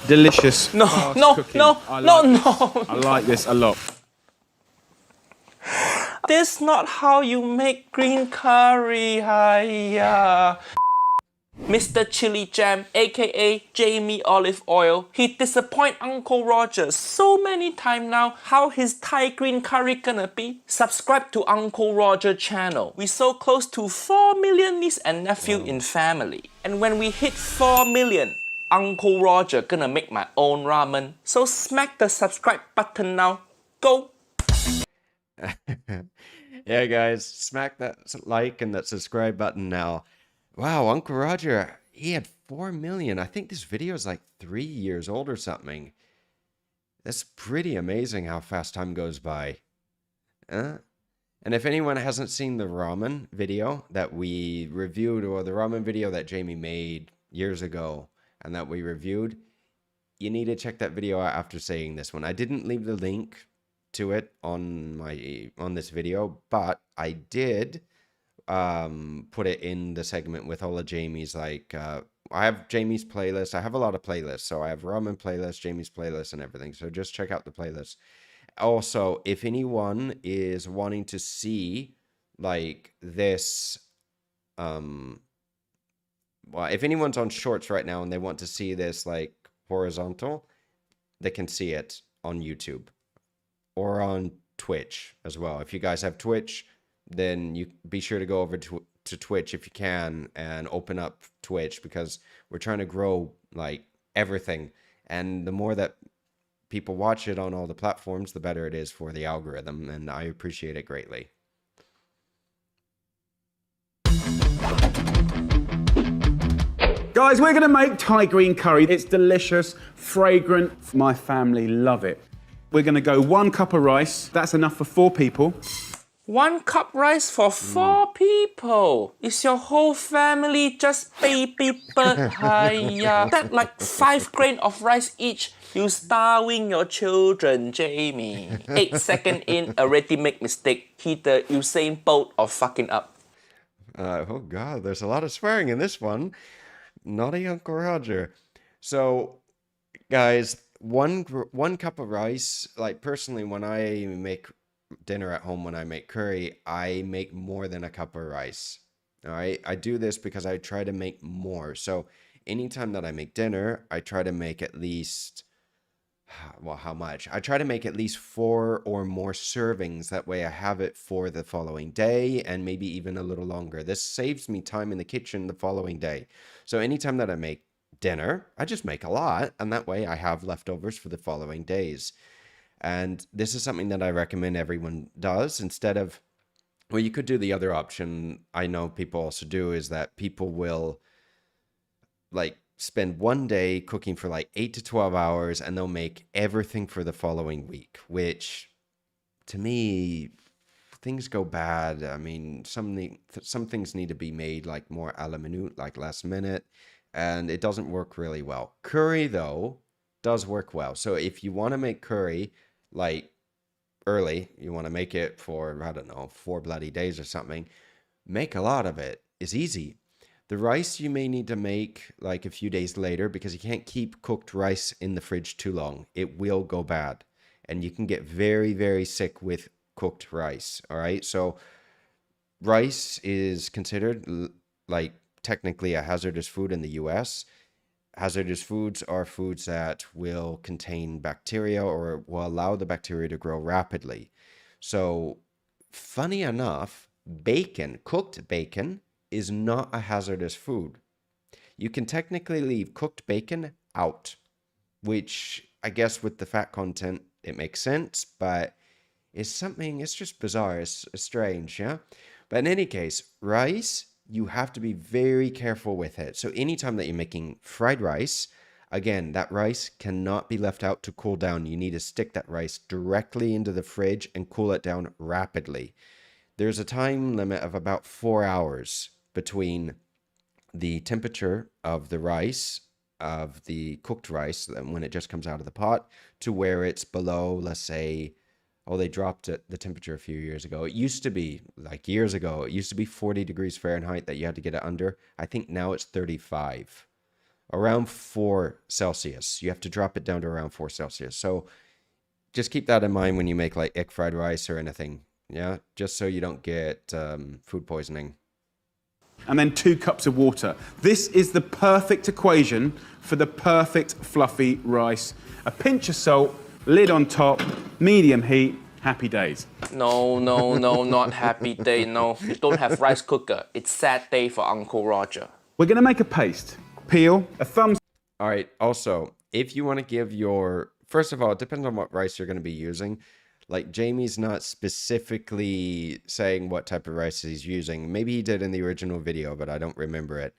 Delicious. No, fast no, cooking. no, I no, like no. this. I like this a lot. This is not how you make green curry, hiya. Mr. Chili Jam, aka Jamie Olive Oil, he disappoint Uncle Roger so many times now. How his Thai green curry gonna be? Subscribe to Uncle Roger channel. We so close to 4 million niece and nephew in family. And when we hit 4 million, Uncle Roger gonna make my own ramen. So smack the subscribe button now. Go! Yeah, guys, smack that like and that subscribe button now. Wow, Uncle Roger, he had 4 million. I think this video is like 3 years old or something. That's pretty amazing how fast time goes by. And if anyone hasn't seen the ramen video that we reviewed, or the ramen video that Jamie made years ago and that we reviewed, you need to check that video out after saying this one. I didn't leave the link to it on this video, but I did put it in the segment with all of Jamie's, like I have Jamie's playlist. I have a lot of playlists, so I have ramen playlist, Jamie's playlist, and everything, so just check out the playlist. Also, if anyone is wanting to see like this, well, if anyone's on shorts right now and they want to see this like horizontal, they can see it on YouTube or on Twitch as well. If you guys have Twitch, then you be sure to go over to Twitch if you can and open up Twitch, because we're trying to grow like everything, and the more that people watch it on all the platforms, the better it is for the algorithm, and I appreciate it greatly. Guys, we're going to make Thai green curry. It's delicious, fragrant. My family love it. We're going to go 1 cup of rice. That's enough for 4 people. 1 cup rice for 4 people. Is your whole family just baby bird? Hiya. That like 5 grain of rice each. You starving your children, Jamie. 8 seconds in, already make mistake. He the Usain Bolt of fucking up. Oh God, there's a lot of swearing in this one. Naughty Uncle Roger. So, guys, one cup of rice. Like personally, when I make dinner at home, when I make curry, I make more than a cup of rice. All right, I do this because I try to make more. So anytime that I make dinner, I try to make at least, well, how much? I try to make at least 4 or more servings. That way I have it for the following day and maybe even a little longer. This saves me time in the kitchen the following day. So anytime that I make dinner, I just make a lot, and that way I have leftovers for the following days. And this is something that I recommend everyone does instead of, well, you could do the other option. I know people also do, is that people will like spend one day cooking for like 8 to 12 hours and they'll make everything for the following week, which to me, things go bad. I mean, some things need to be made like more a la minute, like last minute, and it doesn't work really well. Curry, though, does work well. So if you want to make curry like early, you want to make it for, I don't know, 4 bloody days or something, make a lot of it. It's easy. The rice you may need to make like a few days later, because you can't keep cooked rice in the fridge too long. It will go bad, and you can get very, very sick with cooked rice. All right, so rice is considered like technically a hazardous food in the US. Hazardous foods are foods that will contain bacteria or will allow the bacteria to grow rapidly. So, funny enough, bacon, cooked bacon, is not a hazardous food. You can technically leave cooked bacon out, which I guess with the fat content, it makes sense, but it's just bizarre, it's strange, yeah? But in any case, rice, you have to be very careful with it. So anytime that you're making fried rice, again, that rice cannot be left out to cool down. You need to stick that rice directly into the fridge and cool it down rapidly. There's a time limit of about 4 hours between the temperature of the rice, of the cooked rice, when it just comes out of the pot, to where it's below, let's say, oh, they dropped the temperature a few years ago. It used to be, like years ago, it used to be 40 degrees Fahrenheit that you had to get it under. I think now it's 35. around 4 Celsius. You have to drop it down to around 4 Celsius. So just keep that in mind when you make like egg fried rice or anything. Yeah, just so you don't get food poisoning. And then 2 cups of water. This is the perfect equation for the perfect fluffy rice. A pinch of salt, lid on top, medium heat, happy days. No, not happy day. No, you don't have rice cooker. It's sad day for Uncle Roger. We're gonna make a paste. Peel, a thumb. All right, also, if you want to give your, first of all, it depends on what rice you're going to be using. Like Jamie's not specifically saying what type of rice he's using. Maybe he did in the original video, but I don't remember it.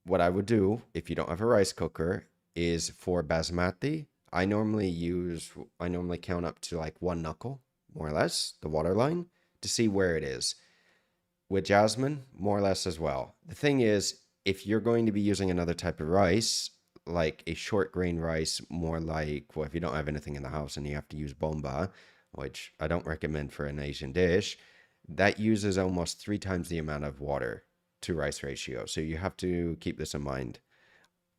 What I would do if you don't have a rice cooker is for basmati. I normally count up to like 1 knuckle, more or less, the water line, to see where it is. With jasmine, more or less as well. The thing is, if you're going to be using another type of rice, like a short grain rice, more like, well, if you don't have anything in the house and you have to use bomba, which I don't recommend for an Asian dish, that uses almost 3 times the amount of water to rice ratio. So you have to keep this in mind.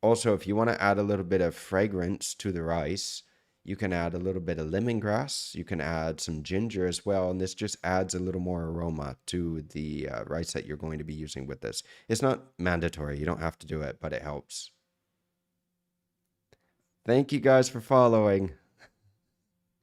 Also, if you want to add a little bit of fragrance to the rice, you can add a little bit of lemongrass. You can add some ginger as well. And this just adds a little more aroma to the rice that you're going to be using with this. It's not mandatory. You don't have to do it, but it helps. Thank you guys for following.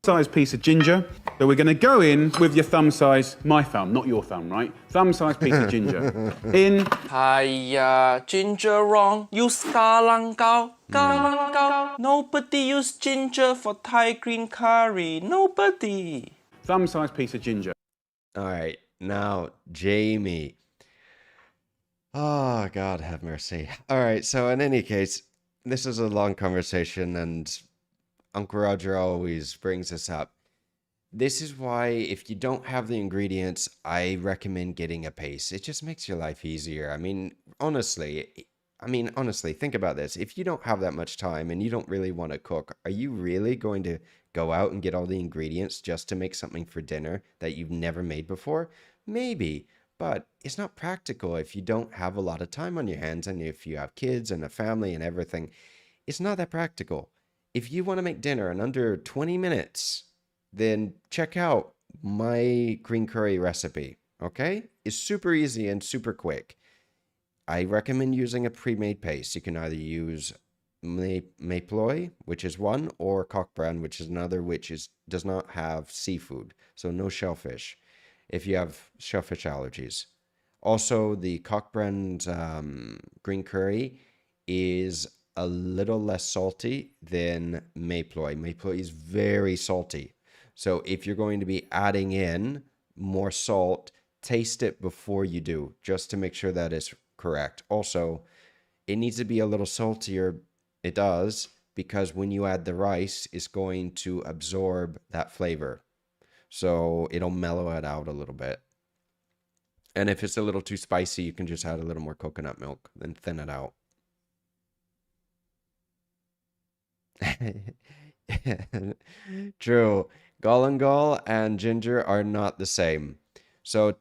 Size piece of ginger. So we're gonna go in with your thumb size, my thumb, not your thumb, right? Thumb size piece of ginger. In. Hiya, ginger wrong. Use galanggao. Galanggao. Nobody use ginger for Thai green curry. Nobody. Thumb size piece of ginger. All right, now Jamie. Oh, God have mercy. All right, so in any case, this is a long conversation and Uncle Roger always brings this up. This is why if you don't have the ingredients, I recommend getting a paste. It just makes your life easier. I mean, honestly, think about this. If you don't have that much time and you don't really want to cook, are you really going to go out and get all the ingredients just to make something for dinner that you've never made before? Maybe, but it's not practical if you don't have a lot of time on your hands and if you have kids and a family and everything. It's not that practical. If you want to make dinner in under 20 minutes, then check out my green curry recipe, okay? It's super easy and super quick. I recommend using a pre-made paste. You can either use Maploi, which is one, or cock brand, which is another, which does not have seafood, so no shellfish, if you have shellfish allergies. Also, the cock brand green curry is a little less salty than Maploi. Maploi is very salty. So if you're going to be adding in more salt, taste it before you do, just to make sure that it's correct. Also, it needs to be a little saltier. It does, because when you add the rice, it's going to absorb that flavor. So it'll mellow it out a little bit. And if it's a little too spicy, you can just add a little more coconut milk and thin it out. True. Galangal and ginger are not the same. So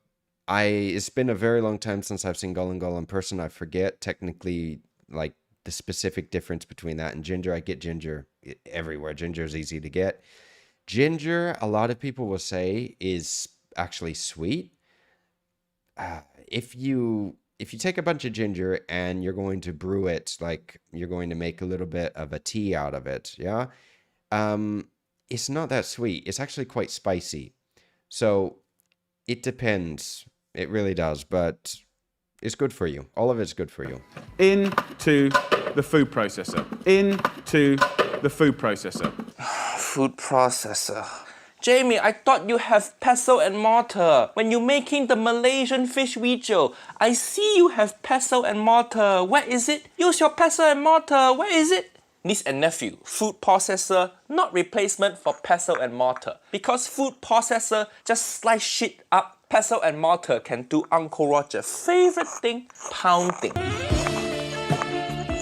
it's been a very long time since I've seen galangal in person. I forget technically like the specific difference between that and ginger. I get ginger everywhere. Ginger is easy to get. Ginger, a lot of people will say, is actually sweet. If you take a bunch of ginger and you're going to brew it, like you're going to make a little bit of a tea out of it, yeah? It's not that sweet. It's actually quite spicy. So it depends. It really does, but it's good for you. All of it's good for you. Into the food processor. Into the food processor. Food processor. Jamie, I thought you have pestle and mortar. When you're making the Malaysian fish video, I see you have pestle and mortar. Where is it? Use your pestle and mortar. Where is it? Niece and nephew, food processor, not replacement for pestle and mortar. Because food processor just slice shit up. Pestle and mortar can do Uncle Roger's favorite thing, pounding.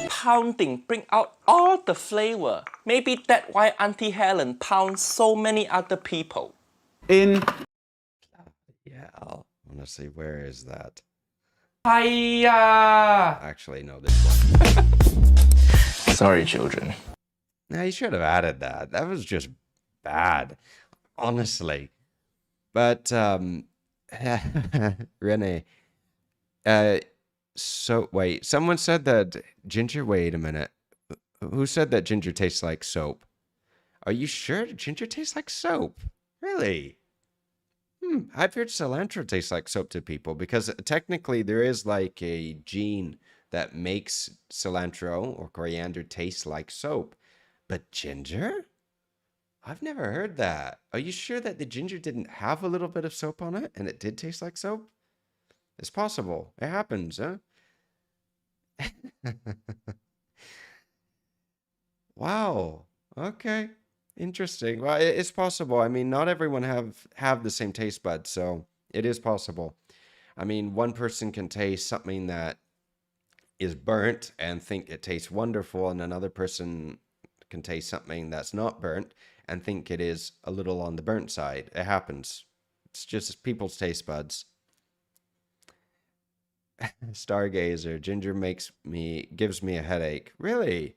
Pounding bring out all the flavor. Maybe that's why Auntie Helen pounds so many other people. Yeah, I want to see, where is that? Hiya! Actually, no, this one. Sorry, children. Now, you should have added that. That was just bad, honestly. But, Renee, so wait, someone said that ginger, wait a minute. Who said that ginger tastes like soap? Are you sure ginger tastes like soap? Really? I've heard cilantro tastes like soap to people because technically there is like a gene that makes cilantro or coriander taste like soap. But ginger? I've never heard that. Are you sure that the ginger didn't have a little bit of soap on it and it did taste like soap? It's possible. It happens, huh? Wow. Okay. Interesting. Well, it's possible. I mean, not everyone have the same taste buds, so it is possible. I mean, one person can taste something that is burnt and think it tastes wonderful, and another person can taste something that's not burnt and think it is a little on the burnt side. It happens. It's just people's taste buds. Stargazer, ginger gives me a headache. Really?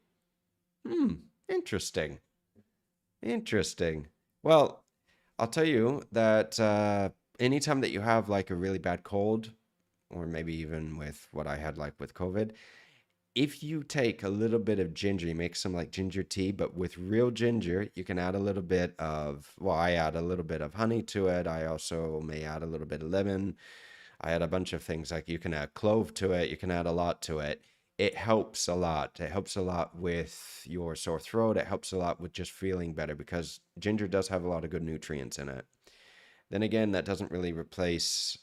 Interesting. Interesting. Well, I'll tell you that anytime that you have like a really bad cold, or maybe even with what I had like with COVID, if you take a little bit of ginger, you make some like ginger tea, but with real ginger, you can add a little bit of, well, I add a little bit of honey to it. I also may add a little bit of lemon. I add a bunch of things like you can add clove to it. You can add a lot to it. It helps a lot. It helps a lot with your sore throat. It helps a lot with just feeling better because ginger does have a lot of good nutrients in it. Then again, that doesn't really replace,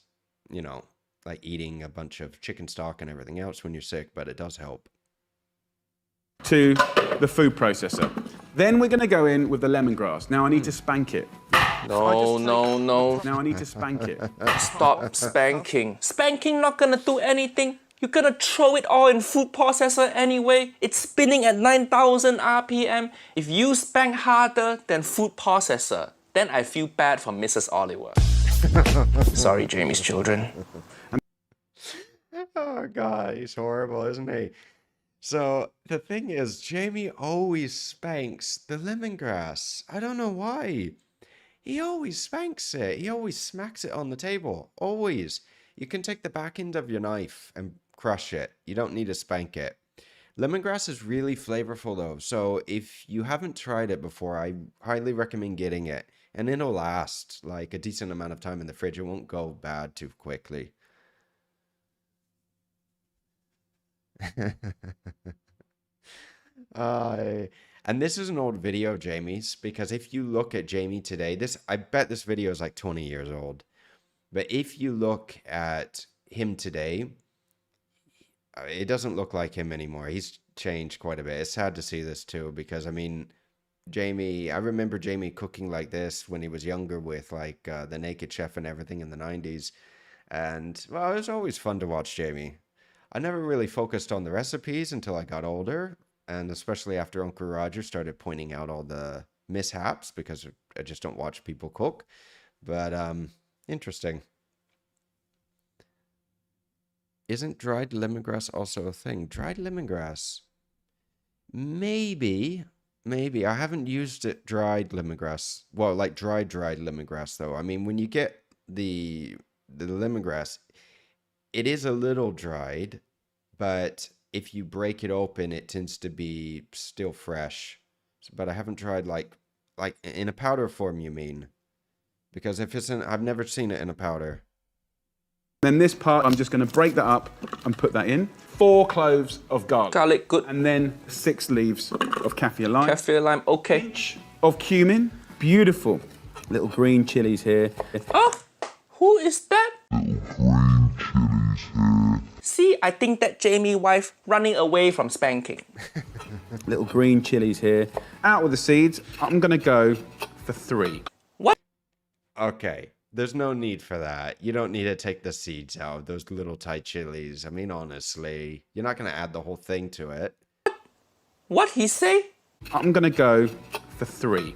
you know, like eating a bunch of chicken stock and everything else when you're sick, but it does help. To the food processor. Then we're going to go in with the lemongrass. Now I need to spank it. No. Now I need to spank it. Stop spanking. Spanking not gonna do anything. You're gonna throw it all in food processor anyway. It's spinning at 9,000 RPM. If you spank harder than food processor, then I feel bad for Mrs. Oliver. Sorry, Jamie's children. Oh, God, he's horrible, isn't he? So the thing is, Jamie always spanks the lemongrass. I don't know why. He always spanks it. He always smacks it on the table. Always. You can take the back end of your knife and crush it. You don't need to spank it. Lemongrass is really flavorful though. So if you haven't tried it before, I highly recommend getting it. And it'll last like a decent amount of time in the fridge. It won't go bad too quickly. And this is an old video of Jamie's because if you look at Jamie today, I bet this video is like 20 years old. But if you look at him today, it doesn't look like him anymore. He's changed quite a bit. It's sad to see this too because I mean, I remember Jamie cooking like this when he was younger with like the Naked Chef and everything in the 90s. And well, it was always fun to watch Jamie. I never really focused on the recipes until I got older. And especially after Uncle Roger started pointing out all the mishaps because I just don't watch people cook. But interesting. Isn't dried lemongrass also a thing? Dried lemongrass? Maybe. I haven't used it dried lemongrass. Well, like dried lemongrass though. I mean, when you get the lemongrass, it is a little dried, but if you break it open, it tends to be still fresh. But I haven't tried like in a powder form, you mean? Because if it's I've never seen it in a powder. Then this part, I'm just going to break that up and put that in. 4 cloves of garlic. Garlic, good. And then 6 leaves of kaffir lime. Kaffir lime, okay. Pinch of cumin. Beautiful. Little green chilies here. Oh, who is that? See, I think that Jamie wife running away from spanking. Little green chilies here. Out with the seeds. I'm going to go for 3. What? Okay, there's no need for that. You don't need to take the seeds out of those little Thai chilies. I mean, honestly, you're not going to add the whole thing to it. What he say? I'm going to go for 3.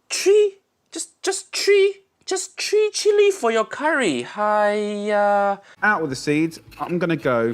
3? Just 3? Just 3 chili for your curry. Hiya. Out with the seeds. I'm going to go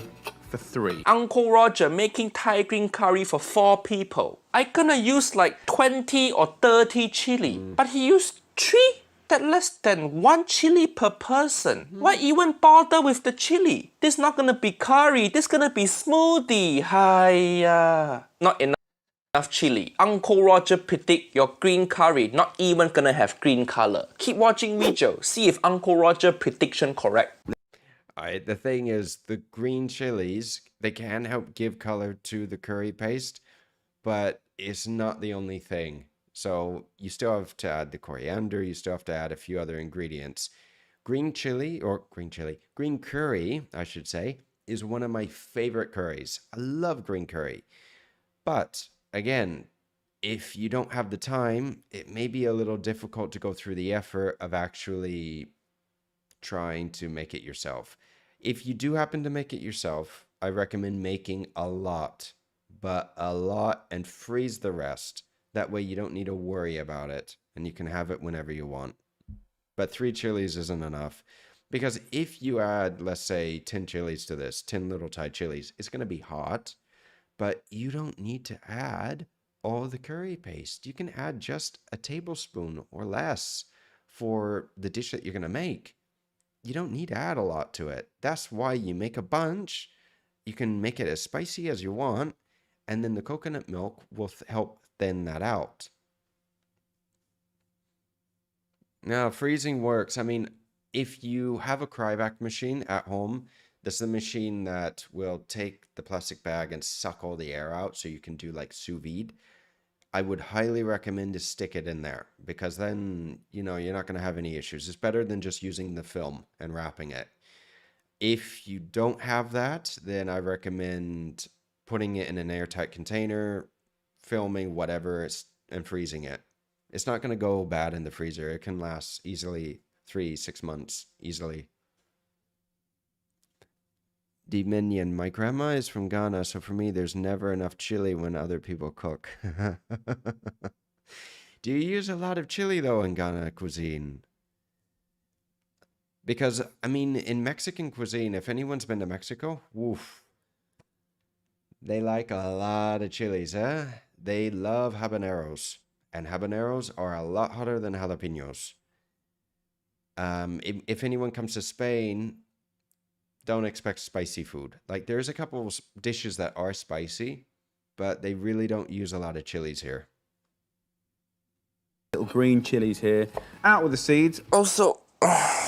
for 3. Uncle Roger making Thai green curry for 4 people. I gonna use like 20 or 30 chili, but he used 3? That less than 1 chili per person. Why even bother with the chili? This not gonna be curry, this gonna be smoothie. Hiya. Not enough chili. Uncle Roger predict your green curry not even gonna have green color. Keep watching video, see if Uncle Roger prediction correct. The thing is, the green chilies, they can help give color to the curry paste, but it's not the only thing. So you still have to add the coriander, you still have to add a few other ingredients. Green curry, I should say, is one of my favorite curries. I love green curry. But again, if you don't have the time, it may be a little difficult to go through the effort of actually trying to make it yourself. If you do happen to make it yourself, I recommend making a lot, but a lot, and freeze the rest. That way you don't need to worry about it and you can have it whenever you want. But 3 chilies isn't enough, because if you add, let's say, 10 chilies to this, 10 little Thai chilies, it's going to be hot, but you don't need to add all the curry paste. You can add just a tablespoon or less for the dish that you're going to make. You don't need to add a lot to it. That's why you make a bunch. You can make it as spicy as you want, and then the coconut milk will help thin that out. Now, freezing works. I mean, if you have a cryovac machine at home, this is a machine that will take the plastic bag and suck all the air out so you can do like sous vide. I would highly recommend to stick it in there, because then, you're not going to have any issues. It's better than just using the film and wrapping it. If you don't have that, then I recommend putting it in an airtight container, filming whatever, and freezing it. It's not going to go bad in the freezer. It can last easily 3-6 months, easily. Dominion. My grandma is from Ghana, so for me, there's never enough chili when other people cook. Do you use a lot of chili, though, in Ghana cuisine? Because, I mean, in Mexican cuisine, if anyone's been to Mexico, woof, they like a lot of chilies, eh? They love habaneros, and habaneros are a lot hotter than jalapenos. If anyone comes to Spain, don't expect spicy food. Like, there's a couple of dishes that are spicy, but they really don't use a lot of chilies here. Little green chilies here. Out with the seeds. Also,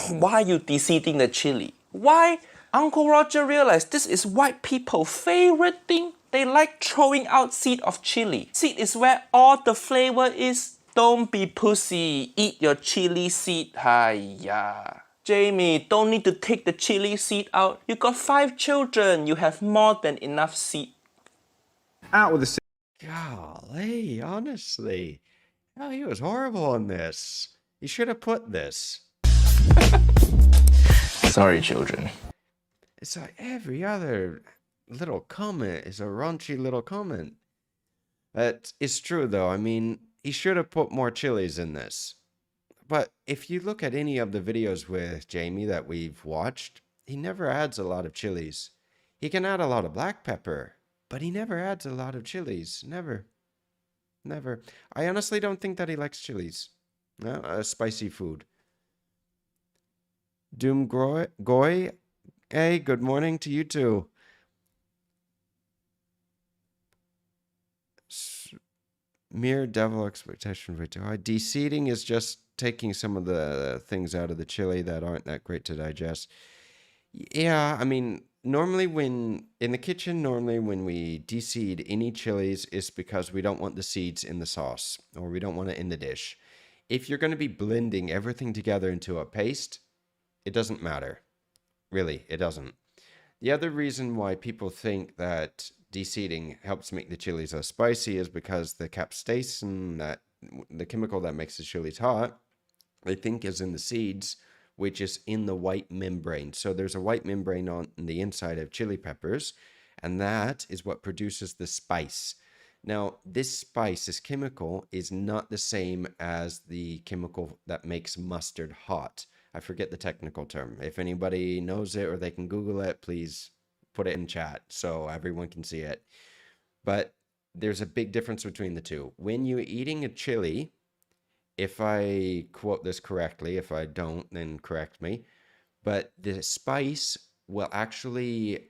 why are you de-seeding the chili? Why? Uncle Roger realized this is white people's favorite thing. They like throwing out seed of chili. Seed is where all the flavor is. Don't be pussy. Eat your chili seed. Hiya. Jamie, don't need to take the chili seed out. You got 5 children. You have more than enough seed. Out with the seeds. Golly, honestly. Oh, he was horrible on this. He should have put this. Sorry, children. It's like every other little comment is a raunchy little comment. That is true, though. I mean, he should have put more chilies in this. But if you look at any of the videos with Jamie that we've watched, he never adds a lot of chilies. He can add a lot of black pepper, but he never adds a lot of chilies. Never. Never. I honestly don't think that he likes chilies. No, spicy food. Doom Goy, hey, good morning to you too. Mere devil expectation for joy. De-seeding is just taking some of the things out of the chili that aren't that great to digest. Yeah, I mean, normally when in the kitchen, when we de-seed any chilies, it's because we don't want the seeds in the sauce, or we don't want it in the dish. If you're going to be blending everything together into a paste, it doesn't matter. Really, it doesn't. The other reason why people think that de-seeding helps make the chilies less spicy is because the capsaicin, the chemical that makes the chilies hot, they think is in the seeds, which is in the white membrane. So there's a white membrane on the inside of chili peppers, and that is what produces the spice. Now, this spice, this chemical, is not the same as the chemical that makes mustard hot. I forget the technical term. If anybody knows it or they can Google it, please put it in chat so everyone can see it. But there's a big difference between the two. When you're eating a chili, if I quote this correctly, if I don't, then correct me, but the spice will actually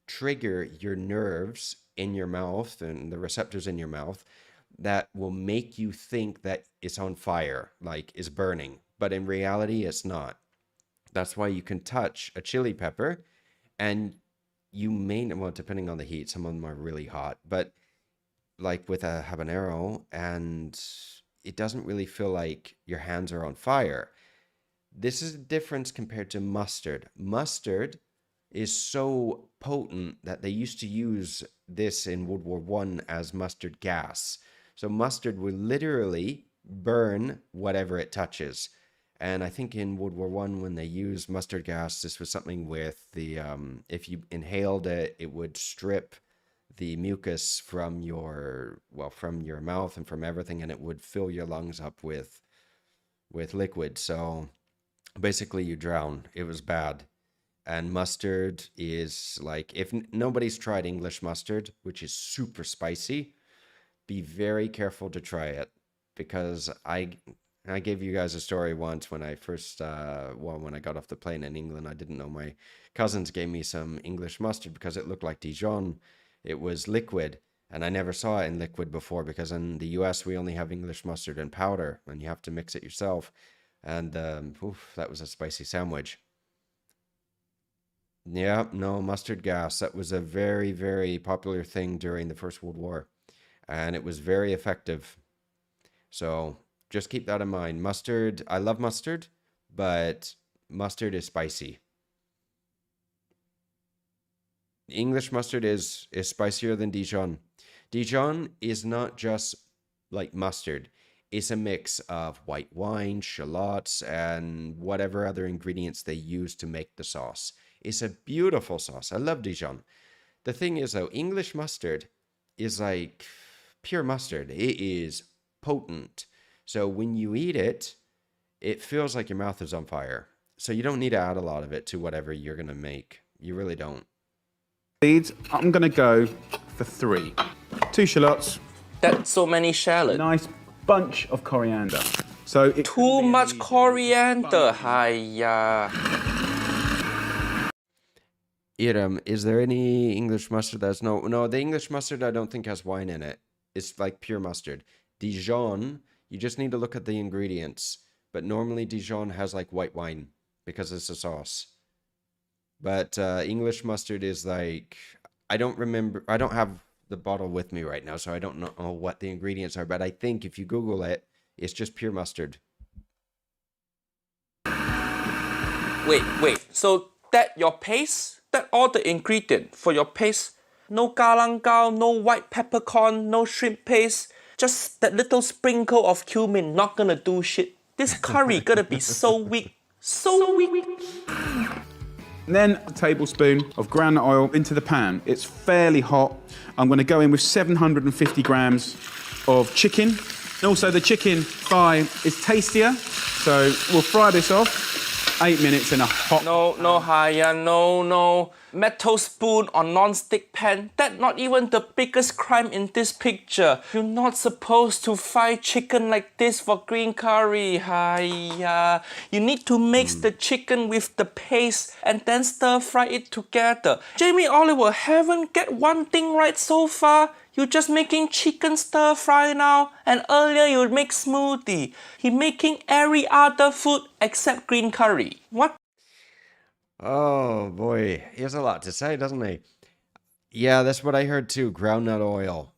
trigger your nerves in your mouth and the receptors in your mouth that will make you think that it's on fire, like is burning. But in reality, it's not. That's why you can touch a chili pepper and you may, well, depending on the heat, some of them are really hot, but like with a habanero, and it doesn't really feel like your hands are on fire. This is a difference compared to mustard. Mustard is so potent that they used to use this in World War One as mustard gas. So mustard would literally burn whatever it touches. And I think in World War One, when they used mustard gas, this was something with the if you inhaled it, it would strip the mucus from your mouth and from everything, and it would fill your lungs up with liquid. So basically, you drown. It was bad. And mustard is like, if nobody's tried English mustard, which is super spicy, be very careful to try it, because I gave you guys a story once when I first when I got off the plane in England. I didn't know, my cousins gave me some English mustard because it looked like Dijon. It was liquid, and I never saw it in liquid before, because in the US we only have English mustard in powder and you have to mix it yourself. And that was a spicy sandwich. Yeah, no, mustard gas. That was a very, very popular thing during the First World War, and it was very effective. So just keep that in mind. Mustard, I love mustard, but mustard is spicy. English mustard is spicier than Dijon. Dijon is not just like mustard. It's a mix of white wine, shallots, and whatever other ingredients they use to make the sauce. It's a beautiful sauce. I love Dijon. The thing is, though, English mustard is like pure mustard. It is potent. So when you eat it, it feels like your mouth is on fire. So you don't need to add a lot of it to whatever you're going to make. You really don't. Seeds, I'm going to go for 3. 2 shallots. That's so many shallots. Nice bunch of coriander. So Too much coriander. Hiya. Iram, is there any English mustard that's no, the English mustard I don't think has wine in it. It's like pure mustard. Dijon, you just need to look at the ingredients. But normally Dijon has like white wine because it's a sauce. But English mustard is like, I don't have the bottle with me right now, so I don't know what the ingredients are, but I think if you Google it, it's just pure mustard. Wait. So that your paste? That all the ingredient for your paste? No galangal, no white peppercorn, no shrimp paste. Just that little sprinkle of cumin, not gonna do shit. This curry gonna be so weak. So weak. And then a tablespoon of groundnut oil into the pan. It's fairly hot. I'm going to go in with 750 grams of chicken. And also the chicken thigh is tastier. So we'll fry this off. 8 minutes in a hot... No, Haya, no. Metal spoon or non-stick pan, that's not even the biggest crime in this picture. You're not supposed to fry chicken like this for green curry, Haya. You need to mix the chicken with the paste and then stir fry it together. Jamie Oliver haven't get one thing right so far. You're just making chicken stir fry now, and earlier you make smoothie. He making every other food except green curry. What? Oh boy, he has a lot to say, doesn't he? Yeah, that's what I heard too. Groundnut oil.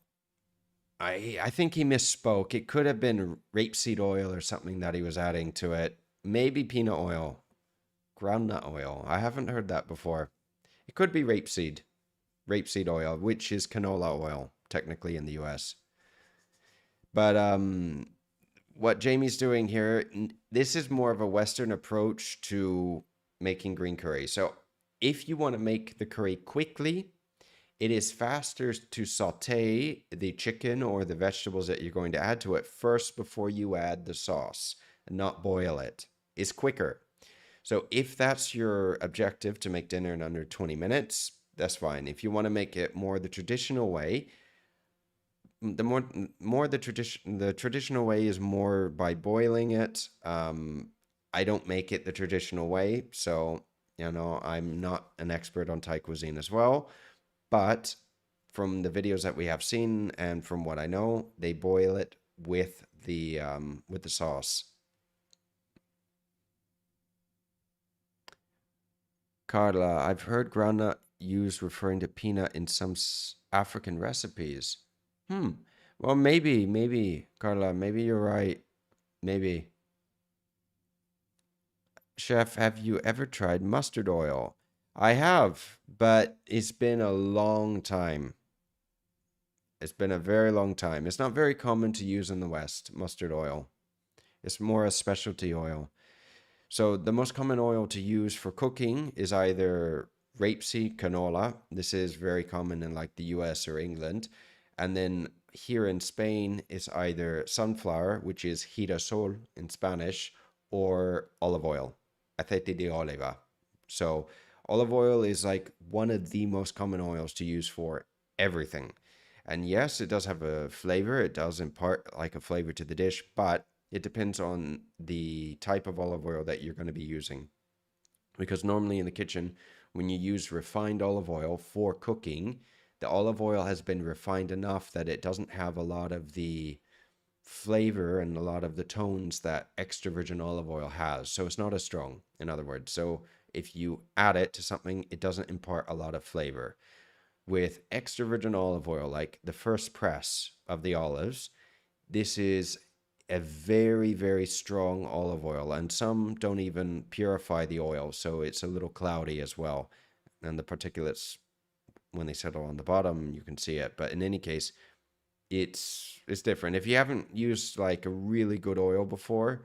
I think he misspoke. It could have been rapeseed oil or something that he was adding to it. Maybe peanut oil. Groundnut oil. I haven't heard that before. It could be rapeseed oil, which is canola oil, technically in the US. But what Jamie's doing here, this is more of a Western approach to making green curry. So if you want to make the curry quickly, It is faster to saute the chicken or the vegetables that you're going to add to it first before you add the sauce and not boil it. It's quicker. So if that's your objective, to make dinner in under 20 minutes, that's fine. If you want to make it more the traditional way, the traditional way is more by boiling it. I don't make it the traditional way, so I'm not an expert on Thai cuisine as well. But from the videos that we have seen and from what I know, they boil it with the sauce. Carla, I've heard groundnut used referring to peanut in some African recipes. Well, maybe, Carla, maybe you're right. Maybe. Chef, have you ever tried mustard oil? I have, but it's been a long time. It's been a very long time. It's not very common to use in the West, mustard oil. It's more a specialty oil. So the most common oil to use for cooking is either rapeseed canola. This is very common in like the US or England. And then here in Spain, it's either sunflower, which is girasol in Spanish, or olive oil, aceite de oliva. So olive oil is like one of the most common oils to use for everything. And yes, it does have a flavor. It does impart like a flavor to the dish, but it depends on the type of olive oil that you're going to be using. Because normally in the kitchen, when you use refined olive oil for cooking, the olive oil has been refined enough that it doesn't have a lot of the flavor and a lot of the tones that extra virgin olive oil has. So it's not as strong, in other words. So if you add it to something, it doesn't impart a lot of flavor. With extra virgin olive oil, like the first press of the olives, this is a very, very strong olive oil, and some don't even purify the oil, so it's a little cloudy as well. And the particulates, when they settle on the bottom, you can see it. But in any case, it's different. If you haven't used like a really good oil before,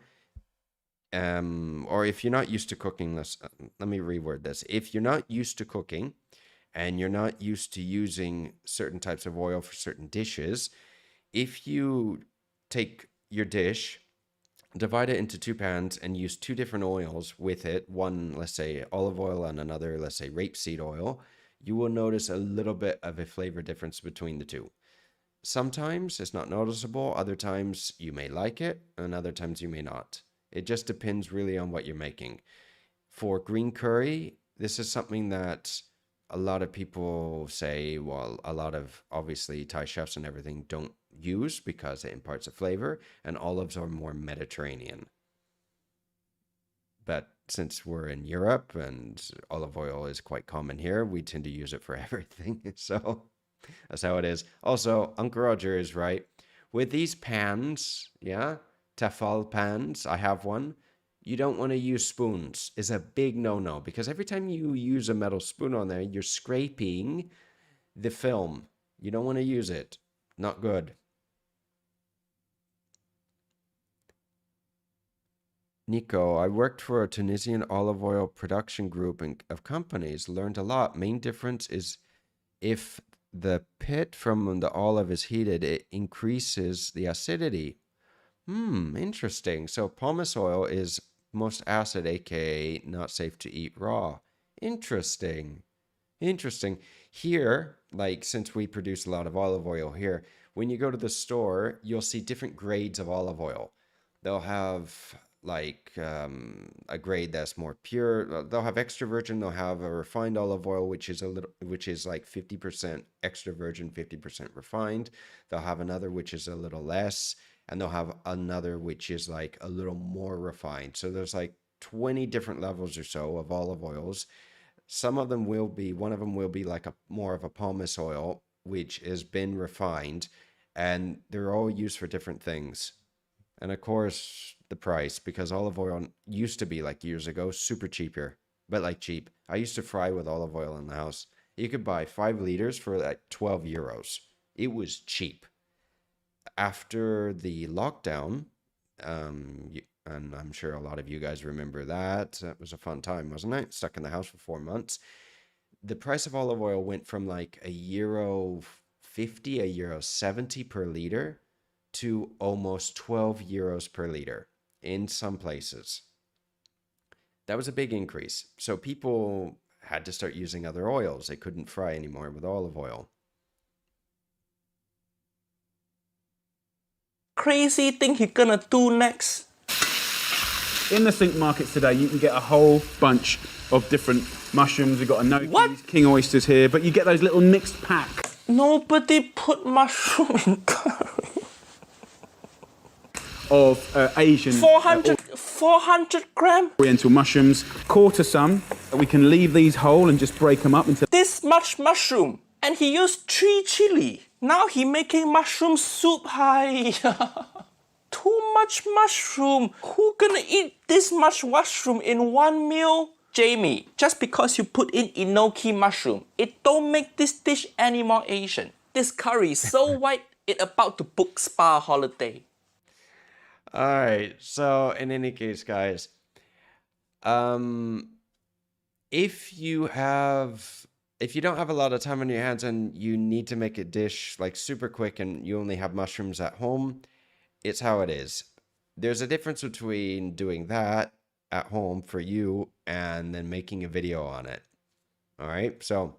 or if you're not used to cooking this, let me reword this. If you're not used to cooking and you're not used to using certain types of oil for certain dishes, if you take your dish, divide it into two pans and use two different oils with it, one, let's say olive oil, and another, let's say rapeseed oil, you will notice a little bit of a flavor difference between the two. Sometimes it's not noticeable, other times you may like it, and other times you may not. It just depends really on what you're making. For green curry, this is something that a lot of people say, well, a lot of obviously Thai chefs and everything don't use because it imparts a flavor, and olives are more Mediterranean. But since we're in Europe and olive oil is quite common here, we tend to use it for everything. So that's how it is. Also, Uncle Roger is right. With these pans, yeah, tefal pans, I have one. You don't want to use spoons. It's a big no-no because every time you use a metal spoon on there, you're scraping the film. You don't want to use it. Not good. Nico, I worked for a Tunisian olive oil production group of companies, learned a lot. Main difference is if the pit from the olive is heated, it increases the acidity. Interesting. So pomace oil is most acid, aka not safe to eat raw. Interesting. Interesting. Here, like since we produce a lot of olive oil here, when you go to the store, you'll see different grades of olive oil. They'll have like a grade that's more pure. They'll have extra virgin. They'll have a refined olive oil, which is like 50% extra virgin, 50% refined. They'll have another which is a little less, and they'll have another which is like a little more refined. So there's like 20 different levels or so of olive oils. One of them will be like a more of a pomace oil, which has been refined, and they're all used for different things. And of course, the price, because olive oil used to be like years ago, super cheaper, but like cheap. I used to fry with olive oil in the house. You could buy 5 liters for like 12 euros. It was cheap. After the lockdown, and I'm sure a lot of you guys remember that. That was a fun time, wasn't it? Stuck in the house for 4 months. the price of olive oil went from like €1.50, €1.70 per liter to almost €12 per liter in some places. That was a big increase. So people had to start using other oils. They couldn't fry anymore with olive oil. Crazy thing he gonna do next? In the sink markets today, you can get a whole bunch of different mushrooms. We've got enoki, What? king oysters here, but you get those little mixed packs Nobody put mushroom in curry. of Asian 400 gram? Oriental mushrooms. Quarter some. We can leave these whole and just break them up into. This much mushroom. And he used 3 chili. Now he making mushroom soup. Hi. Too much mushroom. Who gonna eat this much mushroom in one meal? Jamie, just because you put in enoki mushroom, it don't make this dish any more Asian. This curry is so white, it about to book spa holiday. All right. So in any case, guys, if you don't have a lot of time on your hands and you need to make a dish like super quick and you only have mushrooms at home, it's how it is. There's a difference between doing that at home for you and then making a video on it. All right. So,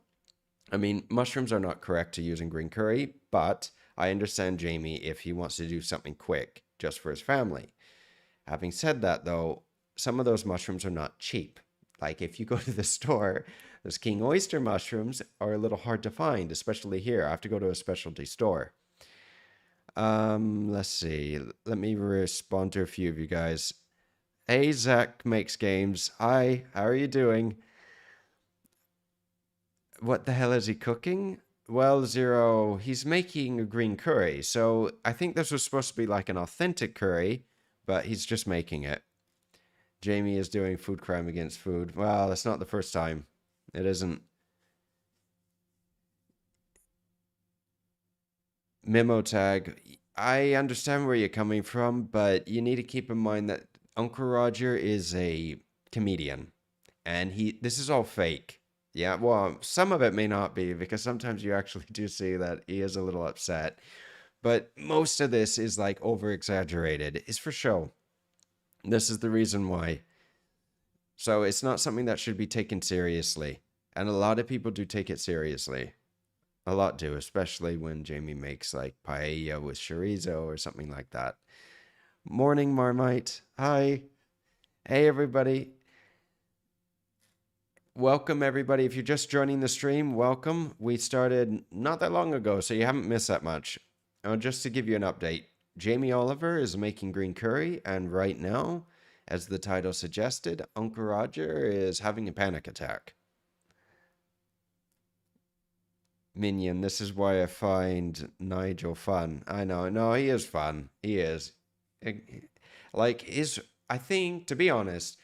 I mean, mushrooms are not correct to use in green curry, but I understand Jamie if he wants to do something quick just for his family. Having said that, though, some of those mushrooms are not cheap. Like if you go to the store, those king oyster mushrooms are a little hard to find, especially here. I have to go to a specialty store. Let's see. Let me respond to a few of you guys. Hey, Zach Makes Games. Hi, how are you doing? What the hell is he cooking? Well, Zero, he's making a green curry. So I think this was supposed to be like an authentic curry, but he's just making it. Jamie is doing food crime against food. Well, that's not the first time. It isn't. Memo tag. I understand where you're coming from, but you need to keep in mind that Uncle Roger is a comedian, and this is all fake. Yeah, well, some of it may not be, because sometimes you actually do see that he is a little upset, but most of this is like over exaggerated. It's for show. This is the reason why. So it's not something that should be taken seriously, and a lot of people do take it seriously. A lot do, especially when Jamie makes like paella with chorizo or something like that. Morning, Marmite. Hi. Hey, everybody. Welcome, everybody. If you're just joining the stream, welcome. We started not that long ago, so you haven't missed that much. Just to give you an update, Jamie Oliver is making green curry, and right now, as the title suggested, Uncle Roger is having a panic attack. Minion, this is why I find Nigel fun. I know, no, he is fun. He is. Like, I think, to be honest,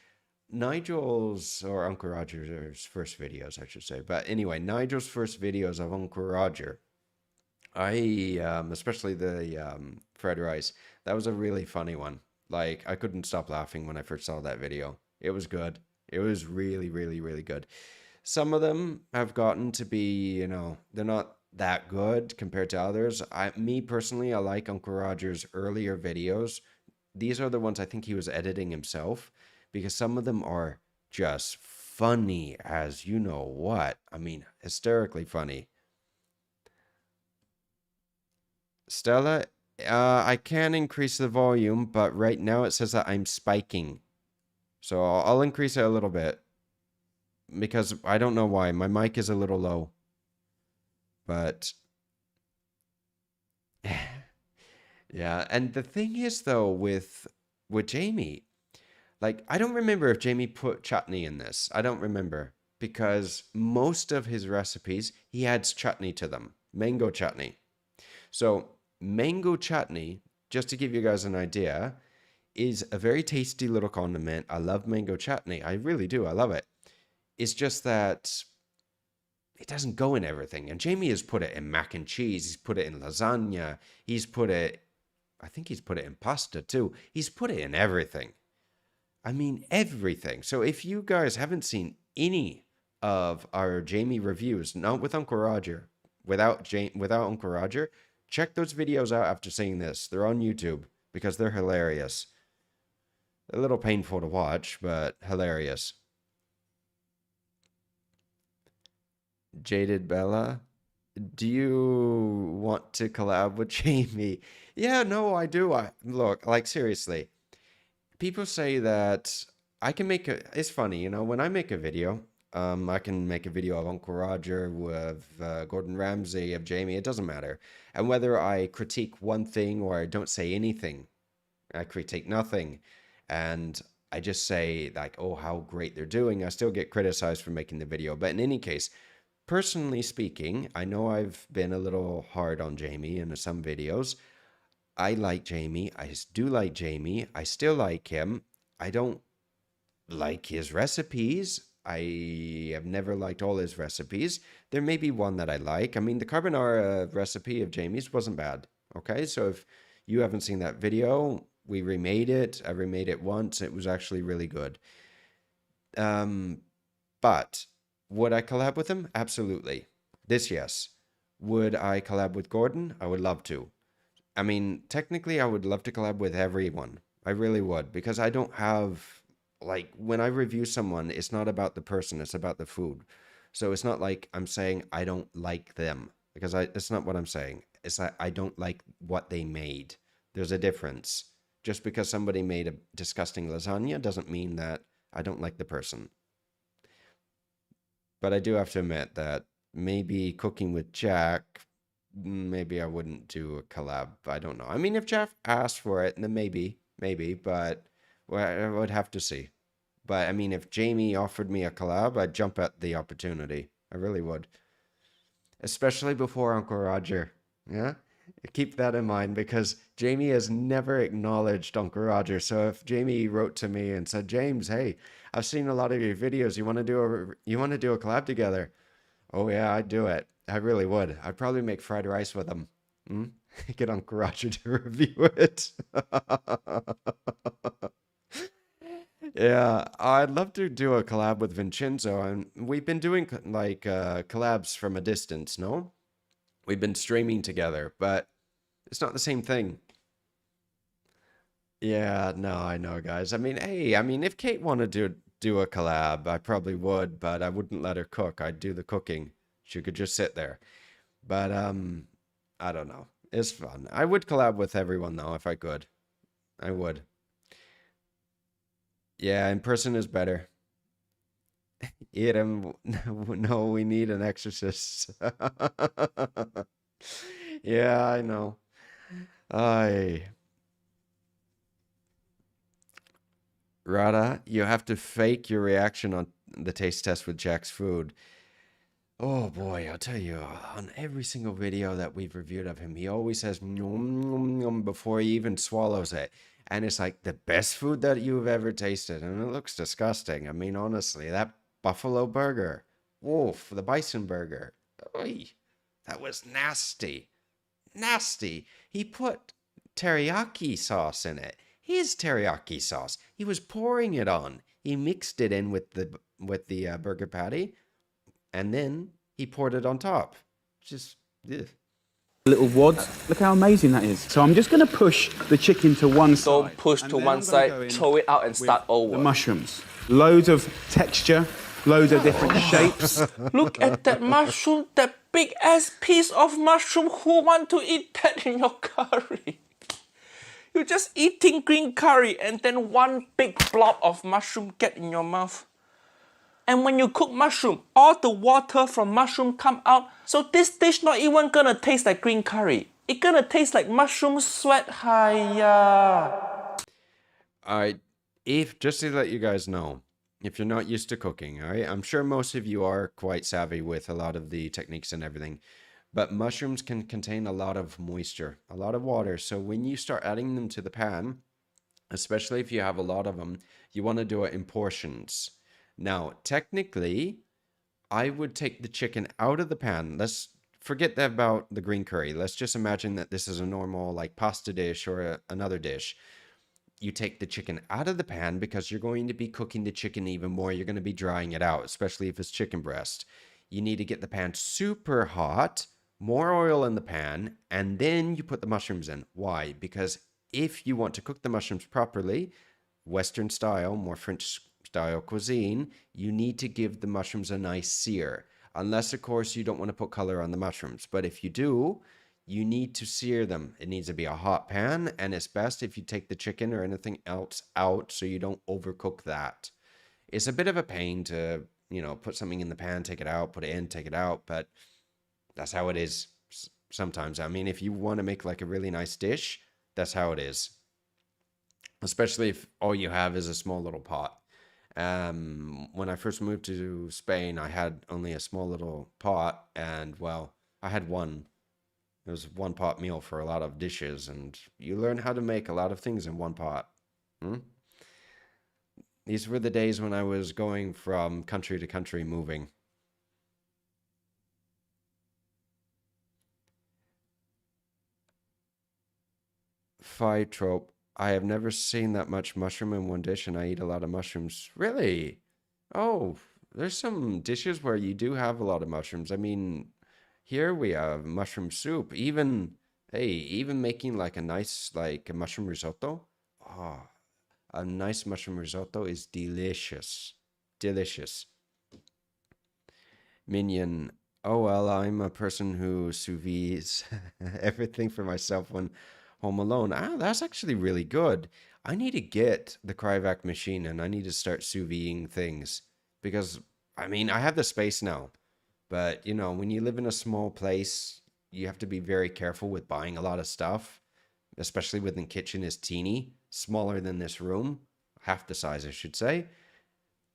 Nigel's, or Uncle Roger's first videos, I should say. But anyway, Nigel's first videos of Uncle Roger, especially the fried rice, that was a really funny one. Like, I couldn't stop laughing when I first saw that video. It was good. It was really, really, really good. Some of them have gotten to be, they're not that good compared to others. Me personally, I like Uncle Roger's earlier videos. These are the ones I think he was editing himself, because some of them are just funny as you know what. I mean, hysterically funny. Stella, I can increase the volume, but right now it says that I'm spiking. So I'll increase it a little bit, because I don't know why. My mic is a little low. But yeah, and the thing is though with Jamie, like I don't remember if Jamie put chutney in this. I don't remember, because most of his recipes he adds chutney to them. Mango chutney. So mango chutney, just to give you guys an idea, is a very tasty little condiment. I love mango chutney. I really do. I love it. It's just that it doesn't go in everything. And Jamie has put it in mac and cheese. He's put it in lasagna. I think he's put it in pasta too. He's put it in everything. I mean, everything. So if you guys haven't seen any of our Jamie reviews, not with Uncle Roger, without Uncle Roger, check those videos out after seeing this. They're on YouTube because they're hilarious. A little painful to watch, but hilarious. Jaded Bella, do you want to collab with Jamie? Yeah, no, I do. Look, like seriously. People say that I can make it's funny, you know, when I make a video, I can make a video of Uncle Roger, with Gordon Ramsay, of Jamie, it doesn't matter. And whether I critique one thing or I don't say anything, I critique nothing, and I just say like, oh, how great they're doing, I still get criticized for making the video. But in any case, personally speaking, I know I've been a little hard on Jamie in some videos. I like Jamie. I do like Jamie. I still like him. I don't like his recipes. I have never liked all his recipes. There may be one that I like. I mean, the carbonara recipe of Jamie's wasn't bad. Okay, so if you haven't seen that video, we remade it. I remade it once. It was actually really good. But would I collab with him? Absolutely. This, yes. Would I collab with Gordon? I would love to. I mean, technically, I would love to collab with everyone. I really would, because I don't have, like, when I review someone, it's not about the person, it's about the food. So it's not like I'm saying I don't like them, because that's not what I'm saying. It's that I don't like what they made. There's a difference. Just because somebody made a disgusting lasagna doesn't mean that I don't like the person. But I do have to admit that maybe cooking with Jack, maybe I wouldn't do a collab. I don't know. I mean, if Jeff asked for it, then maybe, but well, I would have to see. But I mean, if Jamie offered me a collab, I'd jump at the opportunity. I really would. Especially before Uncle Roger. Yeah? Keep that in mind, because Jamie has never acknowledged Uncle Roger. So if Jamie wrote to me and said, James, hey, I've seen a lot of your videos. You want to do a collab together? Oh yeah, I'd do it. I really would. I'd probably make fried rice with him. Get Uncle Roger to review it. Yeah, I'd love to do a collab with Vincenzo, and we've been doing like collabs from a distance, no? We've been streaming together, but it's not the same thing. Yeah, no, I know, guys. I mean, hey, if Kate wanted to do a collab, I probably would, but I wouldn't let her cook. I'd do the cooking. She could just sit there. But I don't know. It's fun. I would collab with everyone though if I could. I would. Yeah, in person is better. Adam, no, we need an exorcist. Yeah, I know. I Rada, you have to fake your reaction on the taste test with Jack's food. Oh boy, I'll tell you, on every single video that we've reviewed of him, he always says nom, nom, nom before he even swallows it. And it's like the best food that you've ever tasted. And it looks disgusting. I mean, honestly, that buffalo burger. Wolf, the bison burger. Oy, that was nasty. Nasty. He put teriyaki sauce in it. His teriyaki sauce. He was pouring it on. He mixed it in with the burger patty, and then he poured it on top. Just ugh. Little wads. Look how amazing that is. So I'm just going to push the chicken to one side. Don't push and to then one I'm gonna side, go in throw it out and with start over. the mushrooms. Loads of texture, loads of different shapes. Look at that mushroom, that big ass piece of mushroom. Who want to eat that in your curry? You're just eating green curry and then one big blob of mushroom get in your mouth. And when you cook mushroom, all the water from mushroom come out. So this dish not even gonna taste like green curry. It gonna taste like mushroom sweat. Hiya. Just to let you guys know, if you're not used to cooking, all right, I'm sure most of you are quite savvy with a lot of the techniques and everything, but mushrooms can contain a lot of moisture, a lot of water. So when you start adding them to the pan, especially if you have a lot of them, you want to do it in portions. Now, technically, I would take the chicken out of the pan. Let's forget about the green curry. Let's just imagine that this is a normal like pasta dish or another dish. you take the chicken out of the pan because you're going to be cooking the chicken even more. You're going to be drying it out, especially if it's chicken breast. You need to get the pan super hot, more oil in the pan, and then you put the mushrooms in. Why? Because if you want to cook the mushrooms properly, Western style, more French style cuisine, you need to give the mushrooms a nice sear. Unless, of course, you don't want to put color on the mushrooms. But if you do, you need to sear them. It needs to be a hot pan, and it's best if you take the chicken or anything else out so you don't overcook that. It's a bit of a pain to, put something in the pan, take it out, put it in, take it out, but that's how it is sometimes. I mean, if you want to make like a really nice dish, that's how it is. Especially if all you have is a small little pot. When I first moved to Spain, I had only a small little pot, and well, I had one. It was one pot meal for a lot of dishes, and you learn how to make a lot of things in one pot. These were the days when I was going from country to country moving. Phi trope. I have never seen that much mushroom in one dish, and I eat a lot of mushrooms. Really? Oh, there's some dishes where you do have a lot of mushrooms. I mean, here we have mushroom soup. Even making like a nice like a mushroom risotto. Oh, a nice mushroom risotto is delicious. Delicious. Minion. Oh well, I'm a person who sous vides everything for myself when home alone. Ah, that's actually really good. I need to get the cryovac machine and I need to start sous videing things because I mean I have the space now. But, when you live in a small place, you have to be very careful with buying a lot of stuff, especially when the kitchen is teeny, smaller than this room, half the size, I should say.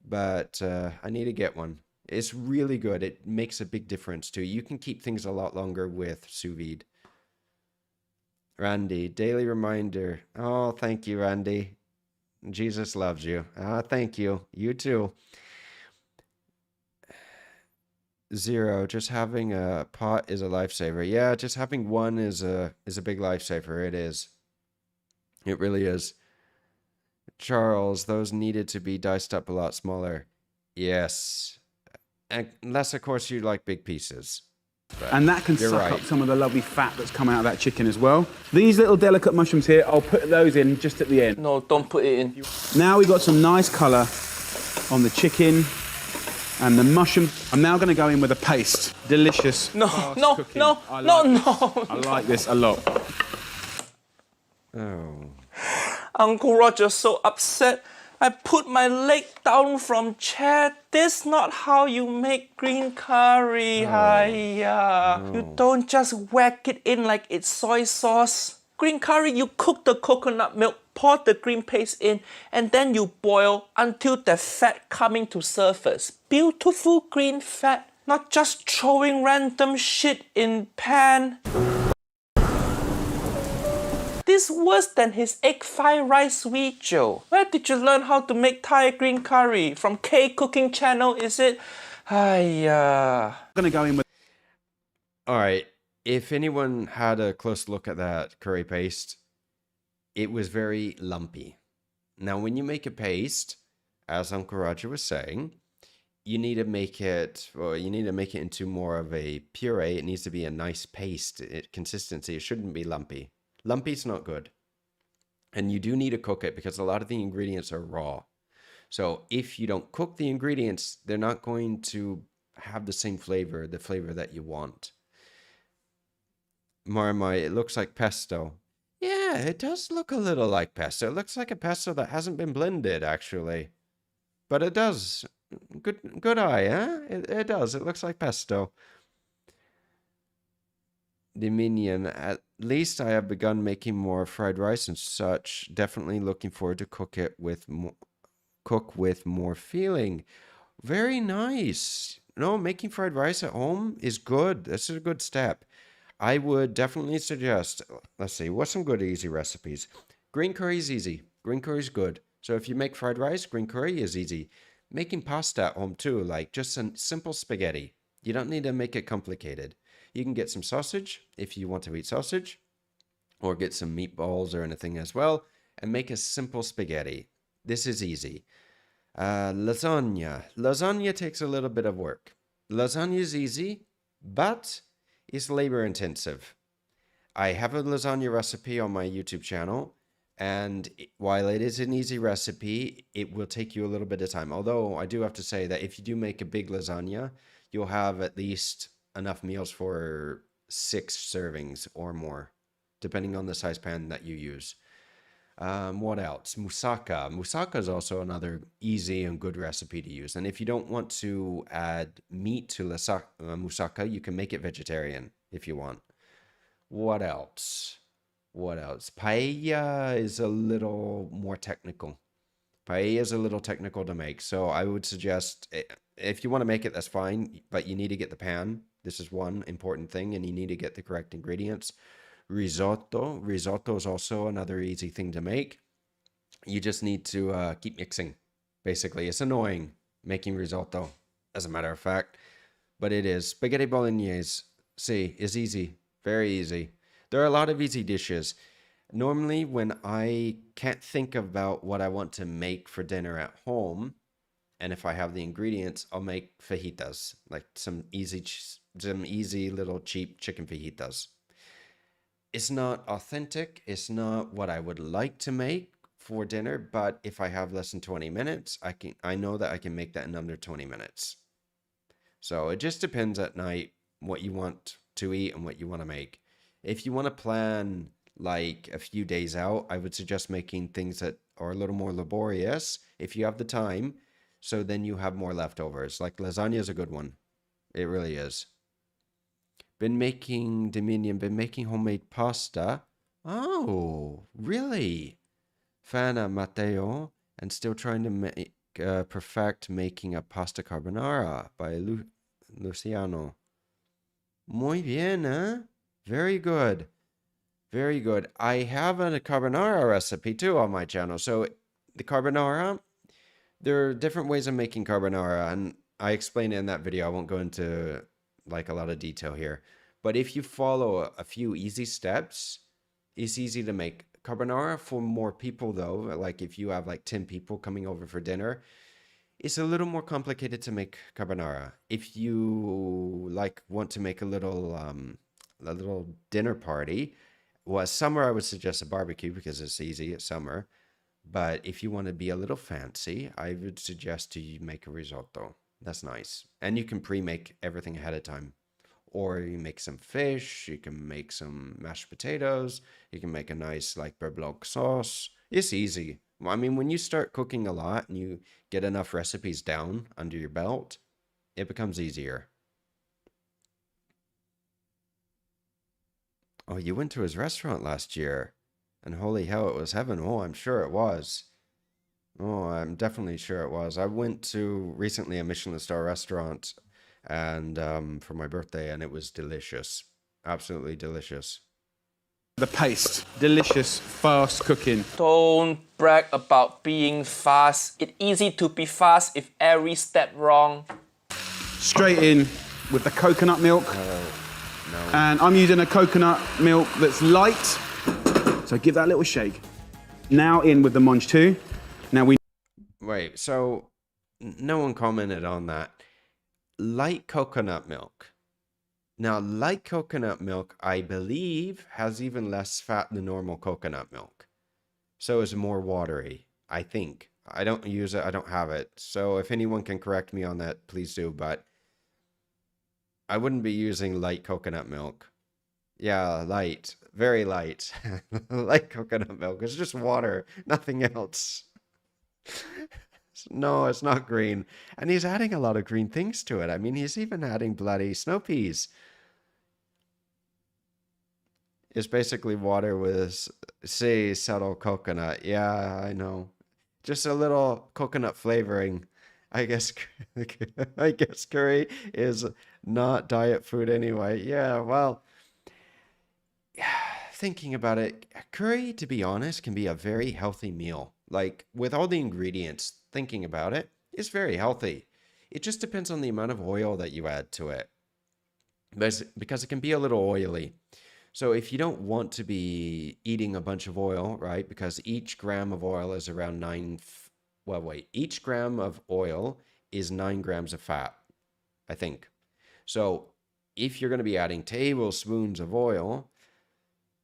But I need to get one. It's really good. It makes a big difference, too. You can keep things a lot longer with sous vide. Randy, daily reminder. Oh, thank you, Randy. Jesus loves you. Ah, thank you. You too. Zero, just having a pot is a lifesaver. Yeah, just having one is a big lifesaver. It is. It really is. Charles, those needed to be diced up a lot smaller. Yes. Unless, of course, you like big pieces. But and that can suck up some of the lovely fat that's come out of that chicken as well. These little delicate mushrooms here, I'll put those in just at the end. No, don't put it in. Now we've got some nice colour on the chicken and the mushroom. I'm now going to go in with a paste. Delicious. No. I like this a lot. Oh. Uncle Roger's so upset. I put my leg down from chair. This not how you make green curry. You don't just whack it in like it's soy sauce. Green curry, you cook the coconut milk, pour the green paste in, and then you boil until the fat coming to surface. Beautiful green fat, not just throwing random shit in pan. This worse than his egg fried rice video. Where did you learn how to make Thai green curry? From K Cooking Channel, is it? I'm gonna go in with. All right. If anyone had a close look at that curry paste, it was very lumpy. Now, when you make a paste, as Uncle Roger was saying, you need to make it into more of a puree. It needs to be a nice paste. Consistency. It shouldn't be lumpy. Lumpy's not good. And you do need to cook it because a lot of the ingredients are raw. So if you don't cook the ingredients, they're not going to have the same flavor, the flavor that you want. Marmite, it looks like pesto. Yeah, it does look a little like pesto. It looks like a pesto that hasn't been blended, actually. But it does. Good eye, huh? It does. It looks like pesto. Dominion, at least I have begun making more fried rice and such. Definitely looking forward to cook with more feeling. Very nice. No, making fried rice at home is good. This is a good step. I would definitely suggest, let's see, what's some good easy recipes? Green curry is easy. Green curry is good. So if you make fried rice, green curry is easy. Making pasta at home too, like just some simple spaghetti. You don't need to make it complicated. You can get some sausage if you want to eat sausage, or get some meatballs or anything as well, and make a simple spaghetti. This is easy. Lasagna. Lasagna takes a little bit of work. Lasagna is easy, but it's labor intensive. I have a lasagna recipe on my YouTube channel, and while it is an easy recipe, it will take you a little bit of time. Although I do have to say that if you do make a big lasagna, you'll have at least enough meals for 6 servings or more, depending on the size pan that you use. What else? Moussaka. Moussaka is also another easy and good recipe to use. And if you don't want to add meat to moussaka, you can make it vegetarian if you want. What else? What else? Paella is a little more technical. Paella is a little technical to make. So I would suggest, if you want to make it, that's fine. But you need to get the pan. This is one important thing. And you need to get the correct ingredients. Risotto. Risotto is also another easy thing to make. You just need to keep mixing. Basically, it's annoying making risotto, as a matter of fact. But it is. Spaghetti bolognese, see, is easy. Very easy. There are a lot of easy dishes. Normally, when I can't think about what I want to make for dinner at home, and if I have the ingredients, I'll make fajitas, like some easy little cheap chicken fajitas. It's not authentic. It's not what I would like to make for dinner, but if I have less than 20 minutes, I know that I can make that in under 20 minutes. So it just depends at night what you want to eat and what you want to make. If you want to plan like a few days out, I would suggest making things that are a little more laborious if you have the time, so then you have more leftovers. Like lasagna is a good one. It really is. Been making homemade pasta. Oh, really? Fana Matteo, and still trying to perfect making a pasta carbonara by Luciano. Muy bien, eh? Very good. Very good. I have a carbonara recipe too on my channel. So the carbonara, there are different ways of making carbonara, and I explained it in that video. I won't go into like a lot of detail here. But if you follow a few easy steps, it's easy to make. Carbonara for more people though, like if you have like 10 people coming over for dinner, it's a little more complicated to make carbonara. If you like want to make a little dinner party, well, summer I would suggest a barbecue because it's easy. It's summer. But if you want to be a little fancy, I would suggest you make a risotto. That's nice. And you can pre-make everything ahead of time. Or you make some fish, you can make some mashed potatoes, you can make a nice like beurre blanc sauce. It's easy. I mean, when you start cooking a lot and you get enough recipes down under your belt, it becomes easier. Oh, you went to his restaurant last year, and holy hell, it was heaven. Oh, I'm sure it was. Oh, I'm definitely sure it was. I went to recently a Michelin star restaurant and for my birthday, and it was delicious. Absolutely delicious. The paste. Delicious, fast cooking. Don't brag about being fast. It's easy to be fast if every step wrong. Straight in with the coconut milk. No. And I'm using a coconut milk that's light. So give that a little shake. Now in with the mange too. Now we... Wait, so no one commented on that. Light coconut milk. Now, light coconut milk, I believe, has even less fat than normal coconut milk. So it's more watery, I think. I don't use it. I don't have it. So if anyone can correct me on that, please do. But I wouldn't be using light coconut milk. Yeah, light. Very light. Light coconut milk. It's just water. Nothing else. No, it's not green. And he's adding a lot of green things to it. I mean, he's even adding bloody snow peas. It's basically water with, say, subtle coconut. Yeah, I know. Just a little coconut flavoring. I guess curry is not diet food anyway. Yeah, well, thinking about it, curry, to be honest, can be a very healthy meal. Like, with all the ingredients, thinking about it, it's very healthy. It just depends on the amount of oil that you add to it. Because it can be a little oily. So if you don't want to be eating a bunch of oil, right? Because each gram of oil is around each gram of oil is 9 grams of fat, I think. So if you're going to be adding tablespoons of oil,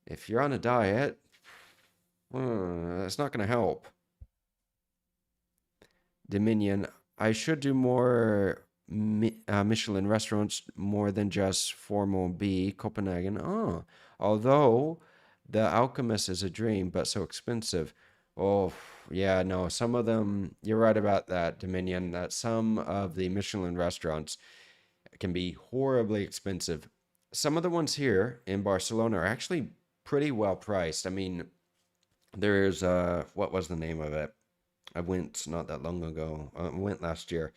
if you're on a diet, it's not going to help. Dominion, I should do more Michelin restaurants more than just Formal B, Copenhagen. Oh, although The Alchemist is a dream, but so expensive. Oh, yeah, no, some of them, you're right about that, Dominion, that some of the Michelin restaurants can be horribly expensive. Some of the ones here in Barcelona are actually pretty well priced. I mean, there's, what was the name of it? I went not that long ago. I went last year.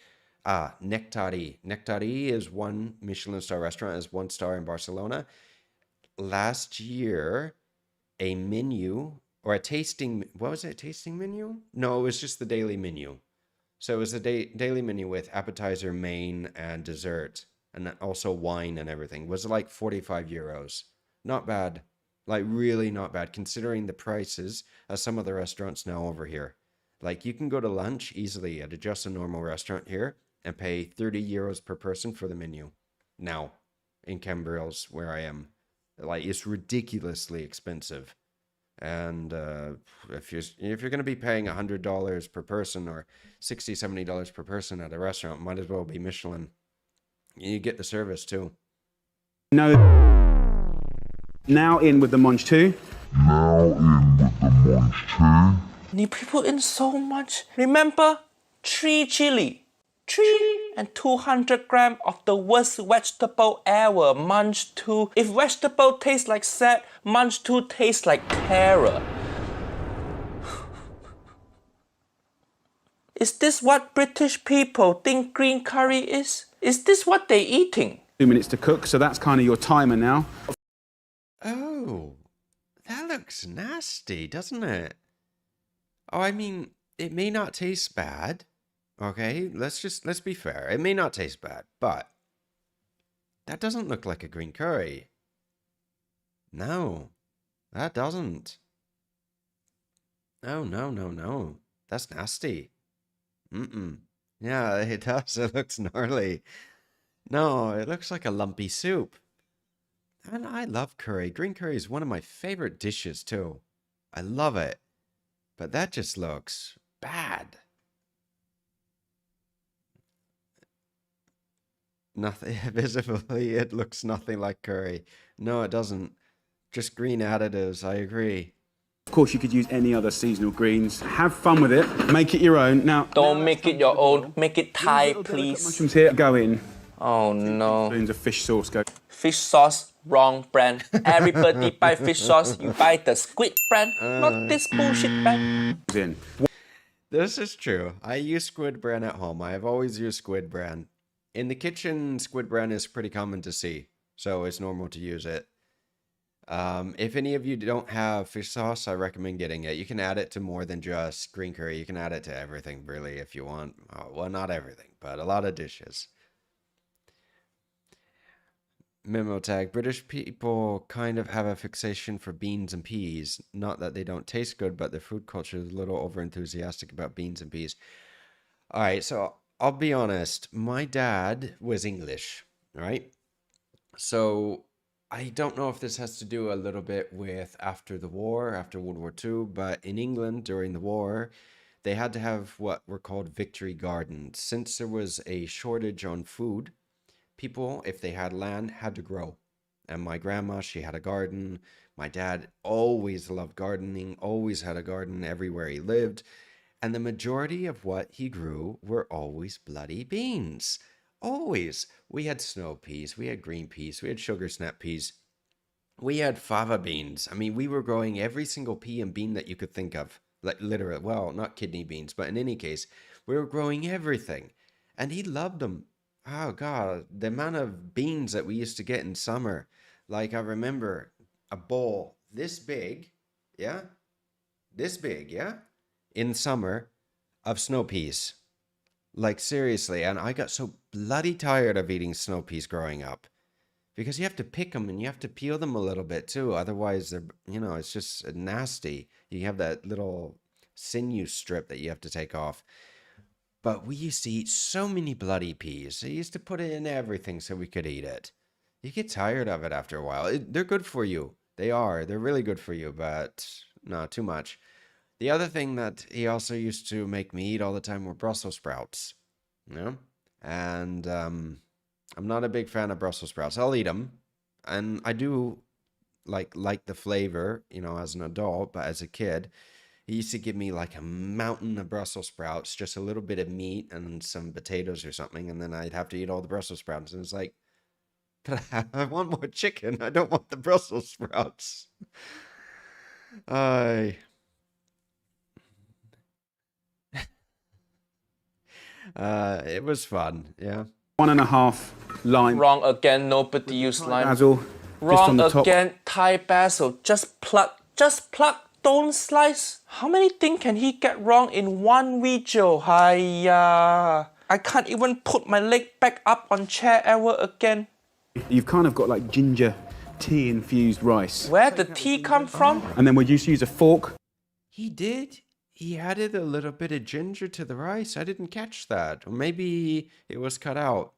Nectari. Nectari is one Michelin star restaurant, is 1 star in Barcelona. Last year, a menu or a tasting, what was it? A tasting menu? No, it was just the daily menu. So it was a daily menu with appetizer, main, and dessert, and also wine and everything. It was like 45 euros. Not bad. Like really not bad, considering the prices of some of the restaurants now over here. Like you can go to lunch easily at just a normal restaurant here and pay 30 euros per person for the menu. Now, in Cambrils, where I am, like it's ridiculously expensive. And if you're going to be paying $100 per person or $60-$70 per person at a restaurant, might as well be Michelin. You get the service too. No. Now in with the Monge 2. You put in so much. Remember, 3 chili. 3 and 200 grams of the worst vegetable ever, Monge 2. If vegetable tastes like sad, Monge 2 tastes like terror. Is this what British people think green curry is? Is this what they're eating? 2 minutes to cook, so that's kind of your timer now. Oh, that looks nasty, doesn't it? Oh, I mean, it may not taste bad. Okay, let's be fair. It may not taste bad, but that doesn't look like a green curry. No, that doesn't. No, no, no, no. That's nasty. Yeah, it does. It looks gnarly. No, it looks like a lumpy soup. And I love curry. Green curry is one of my favorite dishes too. I love it. But that just looks bad. Nothing visibly, it looks nothing like curry. No, it doesn't. Just green additives, I agree. Of course, you could use any other seasonal greens. Have fun with it. Make it your own. Now, Don't make it your own. Make it Thai, please. Mushrooms here go in. Oh no. Spoons of fish sauce go. Fish sauce, wrong brand. Everybody buy fish sauce. You buy the squid brand, not this bullshit brand. In. This is true. I use squid brand at home. I have always used squid brand. In the kitchen, squid brand is pretty common to see, so it's normal to use it. If any of you don't have fish sauce, I recommend getting it. You can add it to more than just green curry. You can add it to everything, really, if you want. Well, not everything, but a lot of dishes. Memo tag, British people kind of have a fixation for beans and peas. Not that they don't taste good, but their food culture is a little over-enthusiastic about beans and peas. All right, so I'll be honest. My dad was English, right? So I don't know if this has to do a little bit with after the war, after World War II, but in England during the war, they had to have what were called victory gardens. Since there was a shortage on food, people, if they had land, had to grow. And my grandma, she had a garden. My dad always loved gardening, always had a garden everywhere he lived. And the majority of what he grew were always bloody beans. Always. We had snow peas, we had green peas, we had sugar snap peas. We had fava beans. I mean, we were growing every single pea and bean that you could think of. Like literally, well, not kidney beans, but in any case, we were growing everything. And he loved them. Oh God, the amount of beans that we used to get in summer. Like I remember a bowl this big, yeah? This big, yeah? In summer of snow peas. Like seriously, and I got so bloody tired of eating snow peas growing up. because you have to pick them and you have to peel them a little bit too. Otherwise, they're, it's just nasty. You have that little sinew strip that you have to take off. But we used to eat so many bloody peas. They used to put it in everything so we could eat it. You get tired of it after a while. They're good for you. They are. They're really good for you, but not too much. The other thing that he also used to make me eat all the time were Brussels sprouts. And I'm not a big fan of Brussels sprouts. I'll eat them, and I do like the flavor, as an adult, but as a kid, he used to give me like a mountain of Brussels sprouts, just a little bit of meat and some potatoes or something, and then I'd have to eat all the Brussels sprouts. And it's like, but I want more chicken. I don't want the Brussels sprouts. I it was fun, yeah. 1.5 lime Wrong again, nobody use lime. basil. Just on Wrong the top. again, Thai basil. Just pluck, don't slice. How many things can he get wrong in one video? Hiya. I can't even put my leg back up on chair ever again. You've kind of got like ginger tea infused rice. Where the tea come from? And then we'd just use a fork. He did. He added a little bit of ginger to the rice. I didn't catch that. Or maybe it was cut out.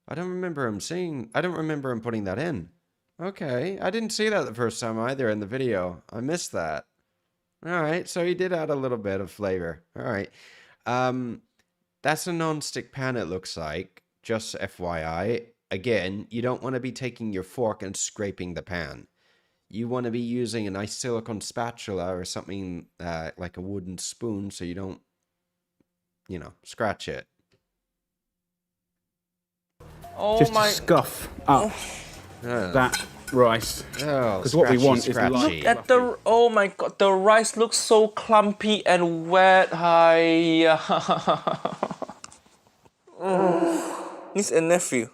I don't remember him putting that in. Okay, I didn't see that the first time either in the video. I missed that. All right, so he did add a little bit of flavor. All right. That's a non-stick pan, it looks like. Just FYI. Again, you don't want to be taking your fork and scraping the pan. You want to be using a nice silicone spatula or something like a wooden spoon so you don't, scratch it. Oh Just my. to scuff up that rice. Oh, Because what we want is scratchy. Look at the, oh my god, the rice looks so clumpy and wet. Hiya. Niece and nephew,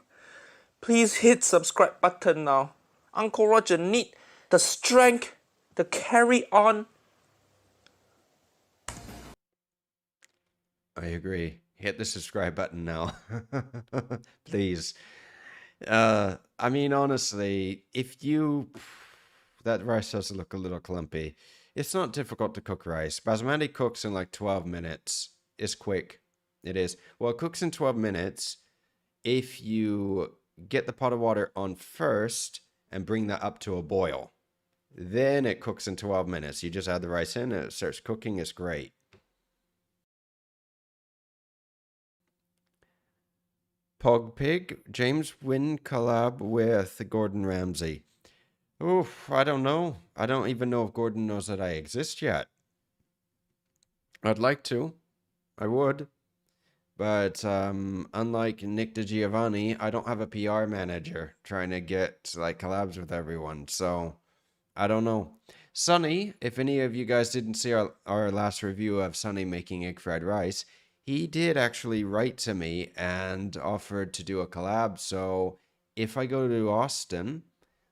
please hit subscribe button now. Uncle Roger need the strength to carry on. I agree. Hit the subscribe button now. Please. I mean, honestly, that rice does look a little clumpy. It's not difficult to cook rice. Basmati cooks in like 12 minutes. It's quick. It is. Well, it cooks in 12 minutes if you get the pot of water on first and bring that up to a boil. Then it cooks in 12 minutes. You just add the rice in and it starts cooking. It's great. Pog Pig, James Wynn collab with Gordon Ramsay. Oof, I don't know. I don't even know if Gordon knows that I exist yet. I'd like to. I would. But unlike Nick DiGiovanni, I don't have a PR manager trying to get like collabs with everyone. So I don't know. Sonny, if any of you guys didn't see our last review of Sonny making egg fried rice, he did actually write to me and offered to do a collab. So if I go to Austin,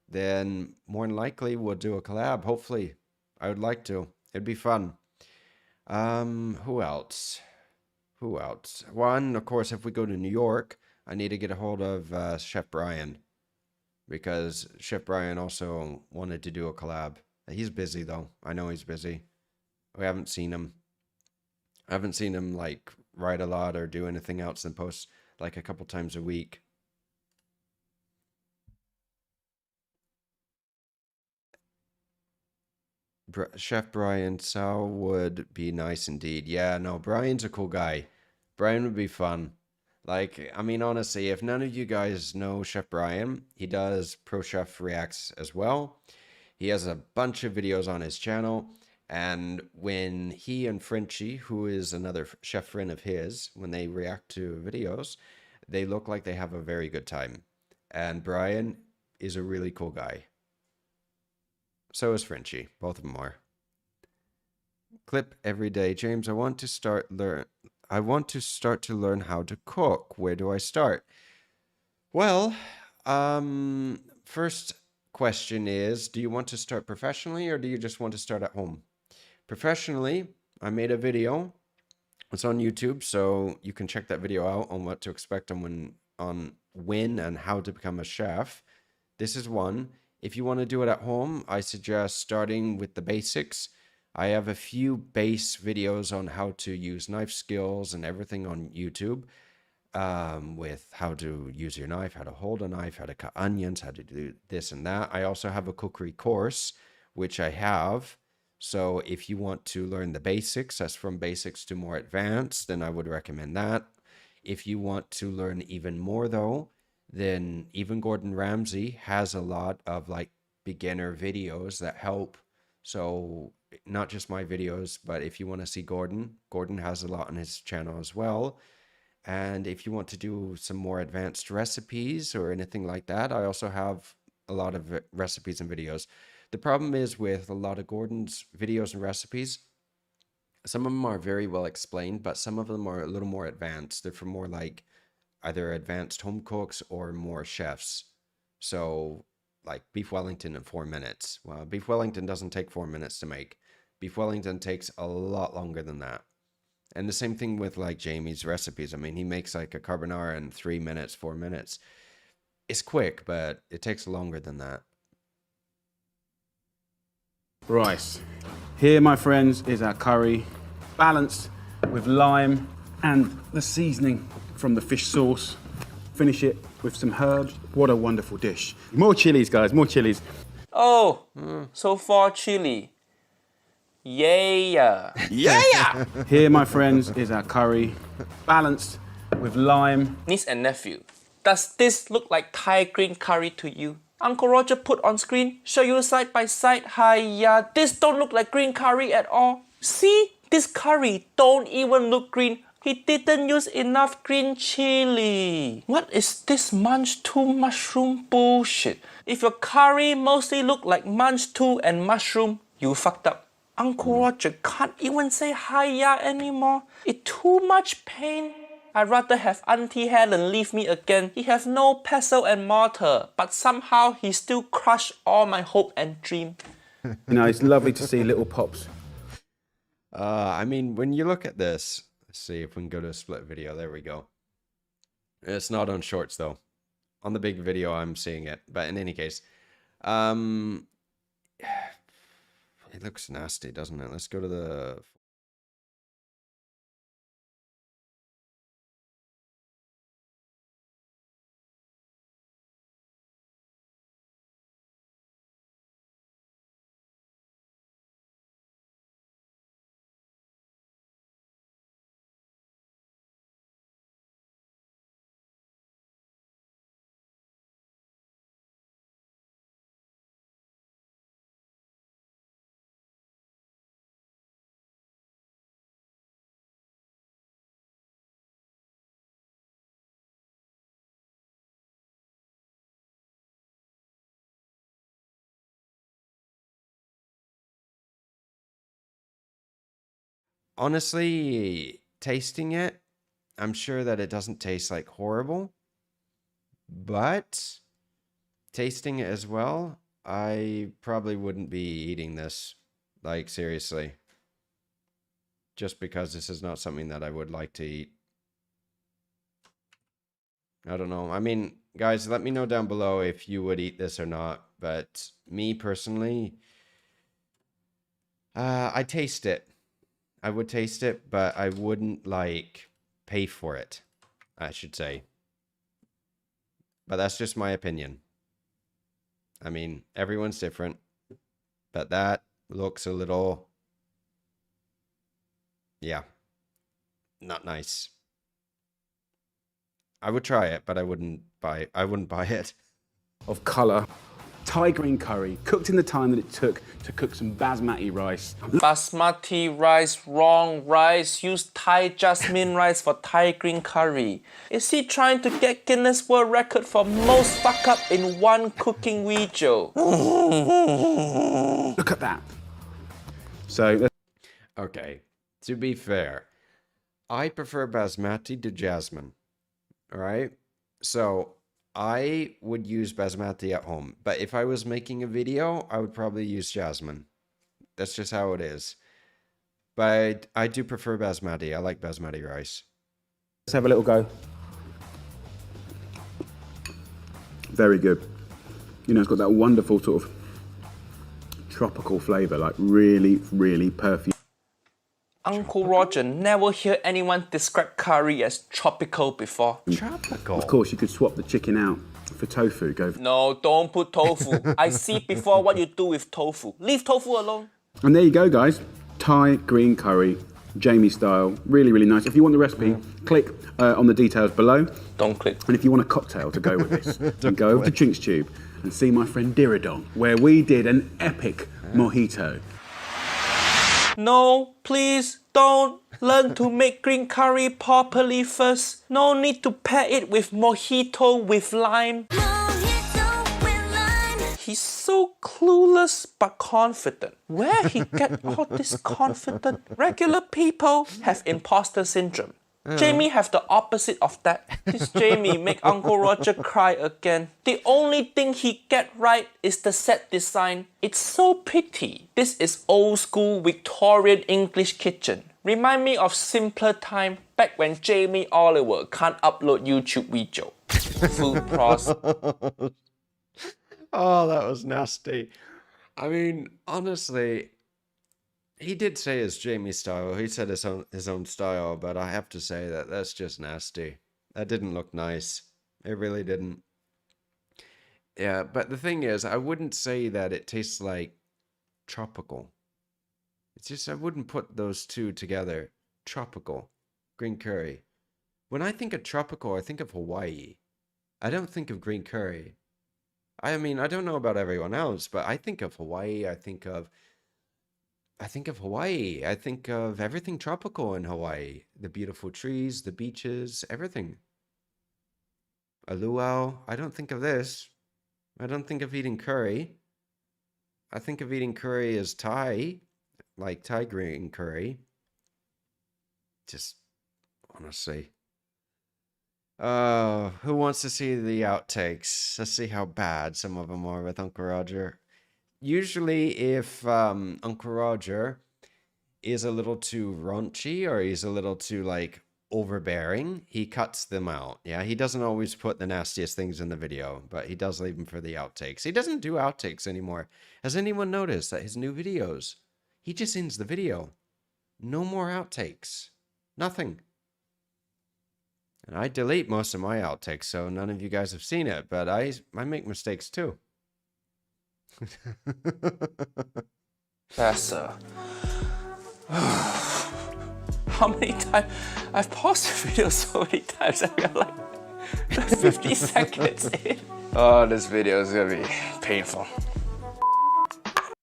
then more than likely we'll do a collab. Hopefully. I would like to. It'd be fun. Who else? One, of course, if we go to New York, I need to get a hold of Chef Brian. Because Chef Brian also wanted to do a collab. He's busy, though. I know he's busy. We haven't seen him. I haven't seen him, like, write a lot or do anything else than post, like, a couple times a week. Chef Brian, Sal would be nice indeed. Yeah, no, Brian's a cool guy. Brian would be fun. Like, I mean, honestly, if none of you guys know Chef Brian, he does Pro Chef Reacts as well. He has a bunch of videos on his channel. And when he and Frenchie, who is another chef friend of his, when they react to videos, they look like they have a very good time. And Brian is a really cool guy. So is Frenchie. Both of them are. Clip every day. James, I want to start to learn how to cook. Where do I start? Well, first question is, do you want to start professionally or do you just want to start at home? Professionally, I made a video. It's on YouTube, so you can check that video out on what to expect on when and how to become a chef. This is one. If you want to do it at home, I suggest starting with the basics. I have a few base videos on how to use knife skills and everything on YouTube, with how to use your knife, how to hold a knife, how to cut onions, how to do this and that. I also have a cookery course, which I have. So if you want to learn the basics, that's from basics to more advanced, then I would recommend that. If you want to learn even more though, then even Gordon Ramsay has a lot of like beginner videos that help. So not just my videos, but if you want to see Gordon has a lot on his channel as well. And if you want to do some more advanced recipes or anything like that, I also have a lot of recipes and videos. The problem is with a lot of Gordon's videos and recipes, some of them are very well explained, but some of them are a little more advanced. They're for more like either advanced home cooks or more chefs. So like beef Wellington in 4 minutes. Well, beef Wellington doesn't take 4 minutes to make. Beef Wellington takes a lot longer than that. And the same thing with like Jamie's recipes. I mean, he makes like a carbonara in 3 minutes, 4 minutes. It's quick, but it takes longer than that. Rice. Here, my friends, is our curry, balanced with lime and the seasoning from the fish sauce. Finish it with some herbs. What a wonderful dish. More chilies, guys, more chilies. Oh, so far chili. Yeah. Yeah! Here, my friends, is our curry, balanced with lime. Niece and nephew, does this look like Thai green curry to you? Uncle Roger put on screen, show you side by side. Hiya, this don't look like green curry at all. See, this curry don't even look green. He didn't use enough green chili. What is this munch 2 mushroom bullshit? If your curry mostly look like munch 2 and mushroom, you fucked up. Uncle Roger can't even say hiya anymore. It's too much pain. I'd rather have Auntie Helen leave me again. He have no pestle and mortar, but somehow he still crushed all my hope and dream. You know, it's lovely to see little pops. I mean, when you look at this, let's see if we can go to a split video. There we go. It's not on shorts though. On the big video, I'm seeing it. But in any case, it looks nasty, doesn't it? Let's go to the... Honestly, tasting it, I'm sure that it doesn't taste like horrible, but tasting it as well, I probably wouldn't be eating this, like seriously, just because this is not something that I would like to eat. I don't know. I mean, guys, let me know down below if you would eat this or not, but me personally, I taste it. I would taste it, but I wouldn't like pay for it, I should say. But that's just my opinion. I mean, everyone's different, but that looks a little, yeah, not nice. I would try it, but I wouldn't buy it. Of colour. Thai green curry, cooked in the time that it took to cook some basmati rice. Basmati rice, wrong rice. Use Thai jasmine rice for Thai green curry. Is he trying to get Guinness World Record for most fuck up in one cooking video? Look at that. So, Okay, to be fair, I prefer basmati to jasmine. All right, so I would use basmati at home, but if I was making a video, I would probably use jasmine. That's just how it is. But I do prefer basmati. I like basmati rice. let's have a little go. Very good. You know, it's got that wonderful sort of tropical flavour, like really, really perfume. Uncle Roger never hear anyone describe curry as tropical before. Tropical. Of course, you could swap the chicken out for tofu. No, don't put tofu. I see before what you do with tofu. Leave tofu alone. And there you go, guys. Thai green curry, Jamie style. Really, really nice. If you want the recipe, click on the details below. Don't click. And if you want a cocktail to go with this, then go over to Chinks Tube and see my friend Diridong, where we did an epic mojito. No, please don't. Learn to make green curry properly first. No need to pair it with mojito with lime. He's so clueless but confident. Where he get all this confident? Regular people have imposter syndrome. Jamie have the opposite of that. This Jamie make Uncle Roger cry again. The only thing he get right is the set design. It's so pretty. This is old school Victorian English kitchen. Remind me of simpler time back when Jamie Oliver can't upload YouTube video. Food process. Oh, that was nasty. I mean, honestly, he did say it's Jamie style. He said his own style, but I have to say that that's just nasty. That didn't look nice. It really didn't. Yeah, but the thing is, I wouldn't say that it tastes like tropical. It's just, I wouldn't put those two together. Tropical. Green curry. When I think of tropical, I think of Hawaii. I don't think of green curry. I mean, I don't know about everyone else, but I think of Hawaii. I think of Hawaii. I think of everything tropical in Hawaii. The beautiful trees, the beaches, everything. A luau. I don't think of this. I don't think of eating curry. I think of eating curry as Thai, like Thai green curry. Just, honestly. Who wants to see the outtakes? Let's see how bad some of them are with Uncle Roger. Usually if Uncle Roger is a little too raunchy or he's a little too like overbearing, he cuts them out. Yeah, he doesn't always put the nastiest things in the video, but he does leave them for the outtakes. He doesn't do outtakes anymore. Has anyone noticed that his new videos, he just ends the video. No more outtakes. Nothing. And I delete most of my outtakes, so none of you guys have seen it, but I make mistakes too. Besser. How many times? I've paused the video so many times and we're like 50 seconds in. Oh, this video is gonna be painful.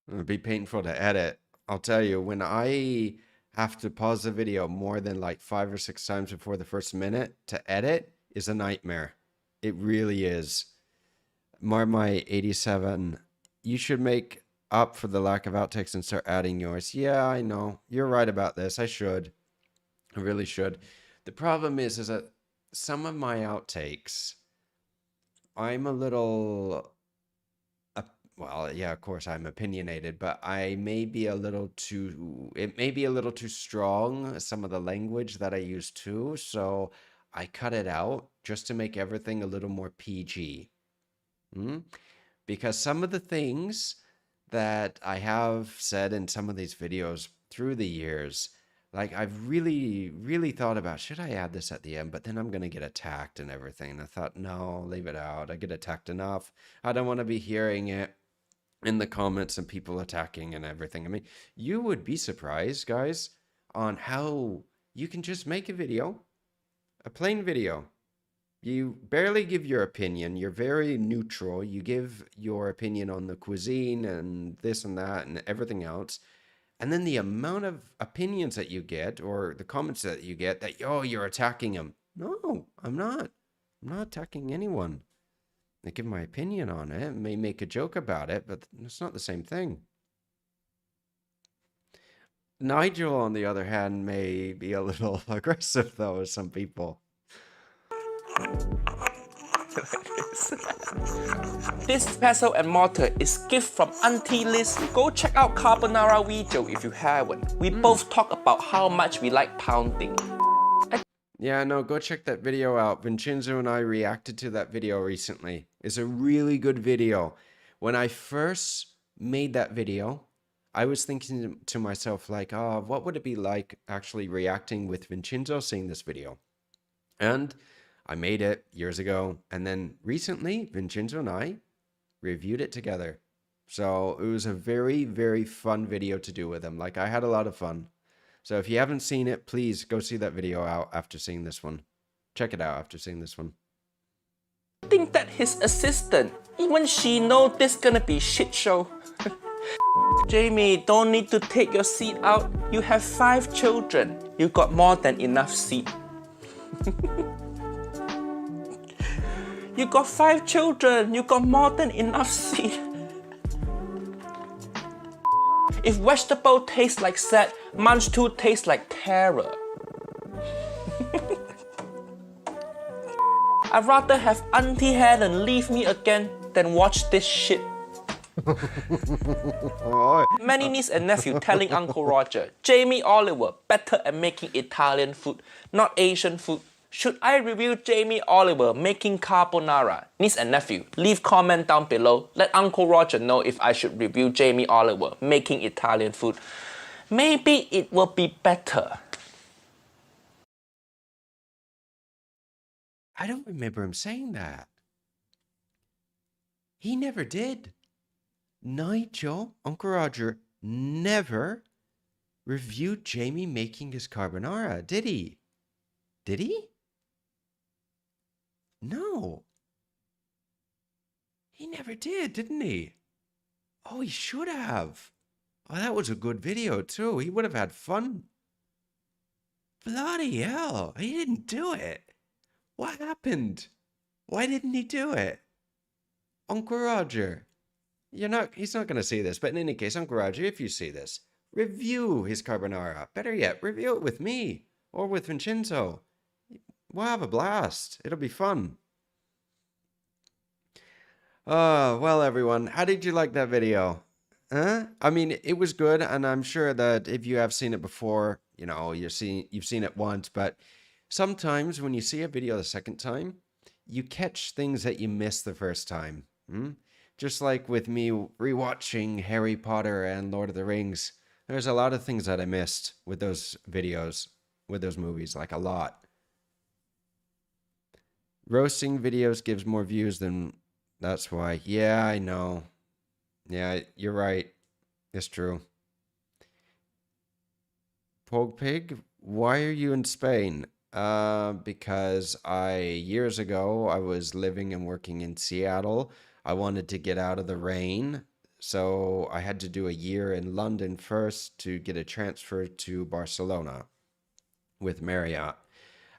It'll be painful to edit. I'll tell you, when I have to pause the video more than like 5 or 6 times before the first minute to edit is a nightmare. It really is. Marmite 87, you should make up for the lack of outtakes and start adding yours. Yeah, I know. You're right about this. I should. I really should. The problem is that some of my outtakes, I'm a little... well, yeah, of course I'm opinionated, but I may be a little too, it may be a little too strong, some of the language that I use too, so I cut it out just to make everything a little more PG. Because some of the things that I have said in some of these videos through the years, like I've really thought about, should I add this at the end? But then I'm going to get attacked and everything. And I thought, no, leave it out. I get attacked enough. I don't want to be hearing it in the comments and people attacking and everything. I mean, you would be surprised, guys, on how you can just make a video, a plain video. You barely give your opinion. You're very neutral. You give your opinion on the cuisine and this and that and everything else. And then the amount of opinions that you get or the comments that you get that, oh, you're attacking them. No, I'm not. I'm not attacking anyone. I give my opinion on it, may make a joke about it, but it's not the same thing. Nigel, on the other hand, may be a little aggressive, though, with some people. This pestle and mortar is gift from Auntie Liz. Go check out Carbonara video if you haven't. We both talk about how much we like pounding. Yeah, no, go check that video out. Vincenzo and I reacted to that video recently. It's a really good video. When I first made that video, I was thinking to myself, like, oh, what would it be like actually reacting with Vincenzo seeing this video? And I made it years ago. And then recently, Vincenzo and I reviewed it together. So it was a very, very fun video to do with him. Like, I had a lot of fun. So if you haven't seen it, please go see that video out after seeing this one. Check it out after seeing this one. I think that his assistant, even she know this gonna be shit show. Jamie, don't need to take your seat out. You have 5 children. You got more than enough seat. You got 5 children. You got more than enough seat. If vegetable tastes like sad, munch 2 tastes like terror. I'd rather have Auntie Helen leave me again than watch this shit. Many niece and nephew telling Uncle Roger, Jamie Oliver better at making Italian food, not Asian food. Should I review Jamie Oliver making carbonara? Niece and nephew, leave comment down below. Let Uncle Roger know if I should review Jamie Oliver making Italian food. Maybe it will be better. I don't remember him saying that. He never did. Nigel, Uncle Roger, never reviewed Jamie making his carbonara, did he? Did he? No. He never did, didn't he? Oh, he should have. Oh, that was a good video, too. He would have had fun. Bloody hell, he didn't do it. What happened? Why didn't he do it? Uncle Roger. He's not going to see this, but in any case, Uncle Roger, if you see this, review his carbonara. Better yet, review it with me or with Vincenzo. We'll have a blast. It'll be fun. Well, everyone, how did you like that video? Huh? I mean, it was good, and I'm sure that if you have seen it before, you've seen it once, but sometimes when you see a video the second time, you catch things that you missed the first time. Just like with me rewatching Harry Potter and Lord of the Rings, there's a lot of things that I missed with those videos, with those movies, like a lot. Roasting videos gives more views than... That's why. Yeah, I know. Yeah, you're right. It's true. Pog Pig, why are you in Spain? Because years ago, I was living and working in Seattle. I wanted to get out of the rain, so I had to do a year in London first to get a transfer to Barcelona with Marriott.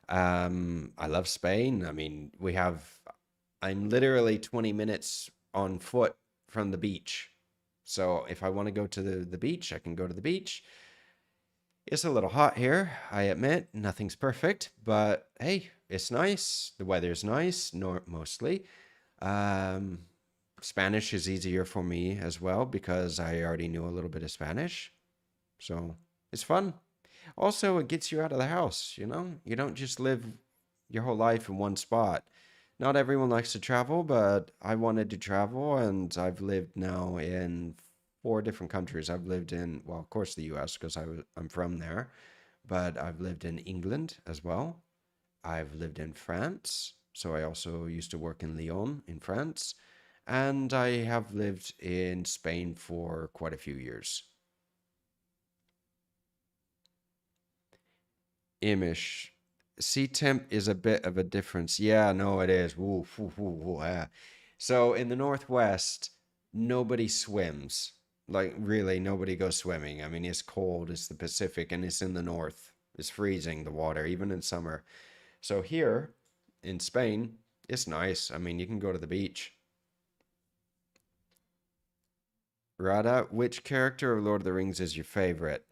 I love Spain. I mean, I'm literally 20 minutes on foot from the beach. So if I want to go to the beach, I can go to the beach. It's a little hot here, I admit. Nothing's perfect, but hey, it's nice. The weather's nice, mostly. Spanish is easier for me as well because I already knew a little bit of Spanish. So it's fun. Also, it gets you out of the house, You don't just live your whole life in one spot. Not everyone likes to travel, but I wanted to travel, and I've lived now in 4 different countries. I've lived in, well, of course, the US, because I'm from there, but I've lived in England as well. I've lived in France, so I also used to work in Lyon in France, and I have lived in Spain for quite a few years. Imish. Sea temp is a bit of a difference. Yeah, no, it is. Ooh, ooh, ooh, ooh, yeah. So in the Northwest, nobody swims. Like, really, nobody goes swimming. I mean, it's cold. It's the Pacific, and it's in the north. It's freezing, the water, even in summer. So here in Spain, it's nice. I mean, you can go to the beach. Rada, which character of Lord of the Rings is your favorite?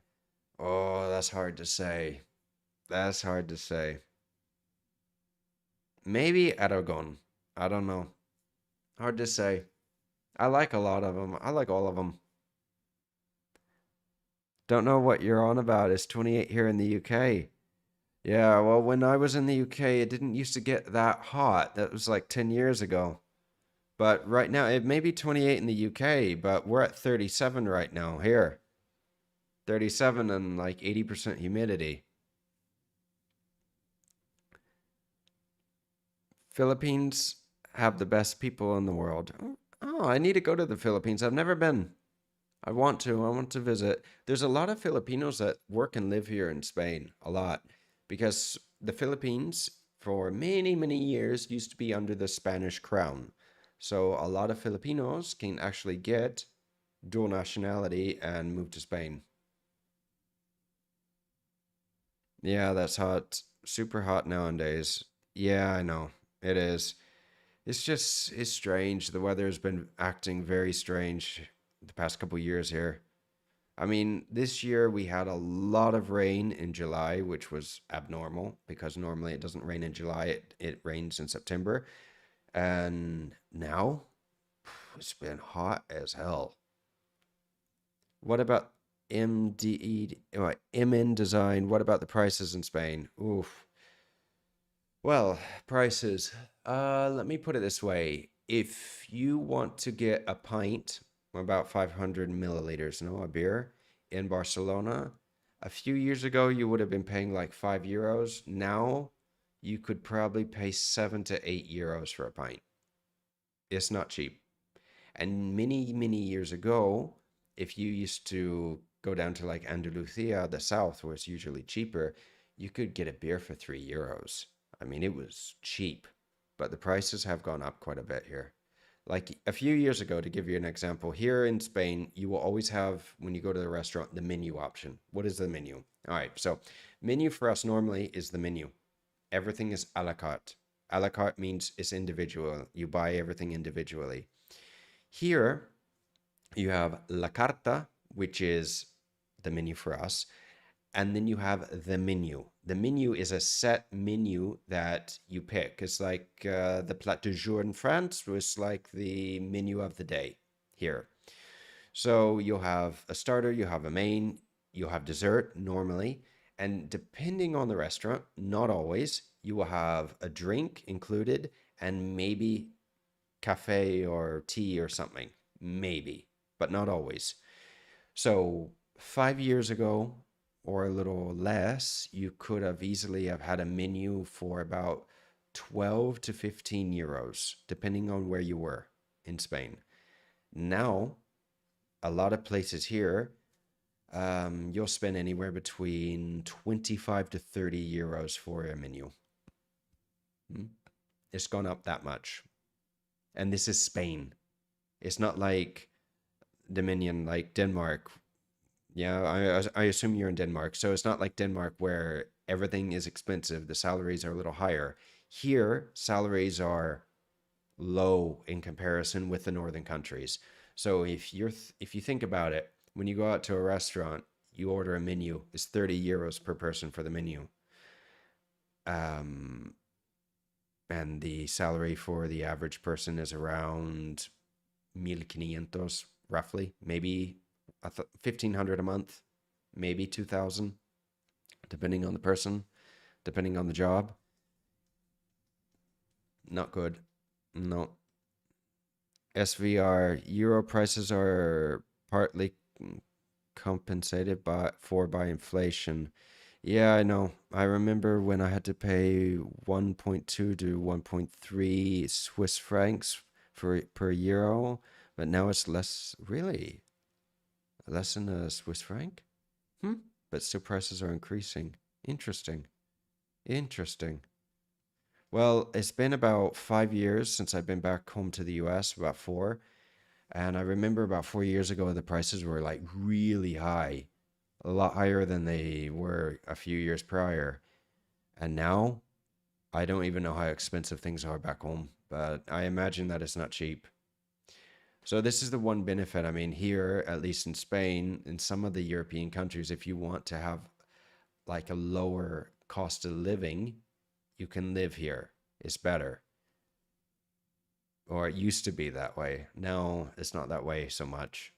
Oh, that's hard to say. That's hard to say. Maybe Aragorn. I don't know. Hard to say. I like a lot of them. I like all of them. Don't know what you're on about. It's 28 here in the UK. Yeah, well, when I was in the UK, it didn't used to get that hot. That was like 10 years ago. But right now, it may be 28 in the UK, but we're at 37 right now here. 37 and like 80% humidity. Philippines have the best people in the world. Oh, I need to go to the Philippines. I've never been. I want to. I want to visit. There's a lot of Filipinos that work and live here in Spain, a lot, because the Philippines, for many, many years, used to be under the Spanish crown. So a lot of Filipinos can actually get dual nationality and move to Spain. Yeah, that's hot. Super hot nowadays. Yeah, I know. It is. It's strange. The weather has been acting very strange the past couple years here. I mean, this year we had a lot of rain in July, which was abnormal because normally it doesn't rain in July, it rains in September. And now it's been hot as hell. What about MN design? What about the prices in Spain? Oof. Well, prices. Let me put it this way. If you want to get a pint, about 500 milliliters, no, a beer in Barcelona, a few years ago you would have been paying like €5. Now you could probably pay €7 to €8 for a pint. It's not cheap. And many, many years ago, if you used to go down to like Andalusia, the south, where it's usually cheaper, you could get a beer for €3. I mean, it was cheap, but the prices have gone up quite a bit here. Like a few years ago, to give you an example, here in Spain, you will always have, when you go to the restaurant, the menu option. What is the menu? All right, so menu for us normally is the menu. Everything is a la carte. A la carte means it's individual. You buy everything individually. Here, you have la carta, which is the menu for us, and then you have the menu. The menu is a set menu that you pick. It's like the plat du jour in France was like the menu of the day here. So you'll have a starter, you have a main, you'll have dessert normally, and depending on the restaurant, not always, you will have a drink included and maybe cafe or tea or something. Maybe, but not always. So 5 years ago, or a little less, you could have easily have had a menu for about 12 to 15 euros, depending on where you were in Spain. Now, a lot of places here, you'll spend anywhere between 25 to 30 euros for a menu. It's gone up that much. And this is Spain. It's not like Dominion, like Denmark. Yeah, I assume you're in Denmark. So it's not like Denmark where everything is expensive. The salaries are a little higher. Here, salaries are low in comparison with the northern countries. So if you think about it, when you go out to a restaurant, you order a menu, it's 30 euros per person for the menu. And the salary for the average person is around 1,500 roughly, maybe 1,500 a month, maybe 2,000, depending on the person, depending on the job. Not good. No. SVR euro prices are partly compensated by inflation. Yeah, I know. I remember when I had to pay 1.2 to 1.3 Swiss francs for per euro, but now it's less, really, less than a Swiss franc. But still prices are increasing. Interesting. Interesting. Well, it's been about 5 years since I've been back home to the US, about four. And I remember about 4 years ago, the prices were like really high, a lot higher than they were a few years prior. And now I don't even know how expensive things are back home, but I imagine that it's not cheap. So this is the one benefit. I mean, here, at least in Spain, in some of the European countries, if you want to have like a lower cost of living, you can live here. It's better. Or it used to be that way. Now it's not that way so much.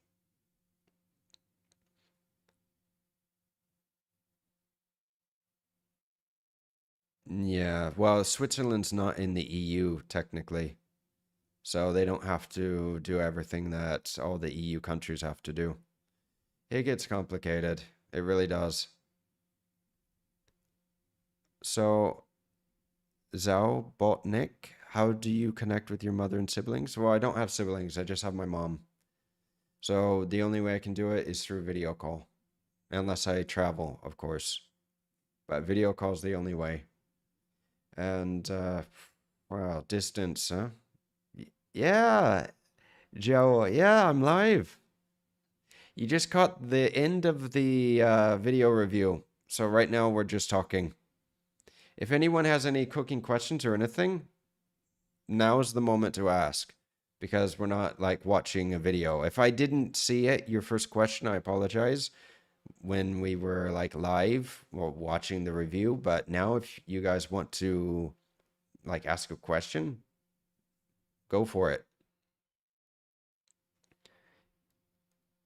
Yeah, well, Switzerland's not in the EU technically. so they don't have to do everything that all the EU countries have to do. It gets complicated. It really does. So, Zhao Botnik, how do you connect with your mother and siblings? Well, I don't have siblings. I just have my mom. So the only way I can do it is through video call. Unless I travel, of course. But video call is the only way. And, well, distance, huh? Yeah, Joe. Yeah, I'm live. You just caught the end of the video review. So right now we're just talking. If anyone has any cooking questions or anything, now is the moment to ask. Because we're not like watching a video. If I didn't see it, your first question, I apologize. When we were like live or watching the review. But now if you guys want to like ask a question, go for it.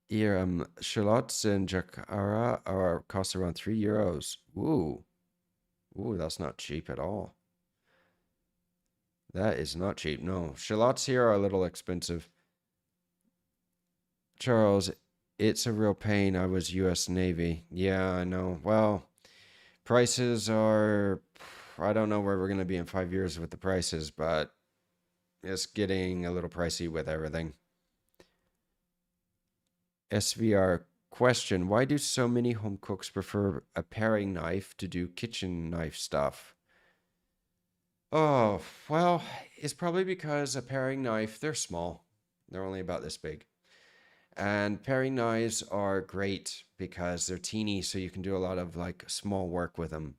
Here, shallots in Jakarta are cost around €3. Ooh. Ooh, that's not cheap at all. That is not cheap. No, shallots here are a little expensive. Charles, it's a real pain. I was U.S. Navy. Yeah, I know. Well, prices are, I don't know where we're going to be in 5 years with the prices, but it's getting a little pricey with everything. SVR question, why do so many home cooks prefer a paring knife to do kitchen knife stuff? Oh, well, it's probably because a paring knife, they're small. They're only about this big. And paring knives are great because they're teeny, so you can do a lot of like small work with them.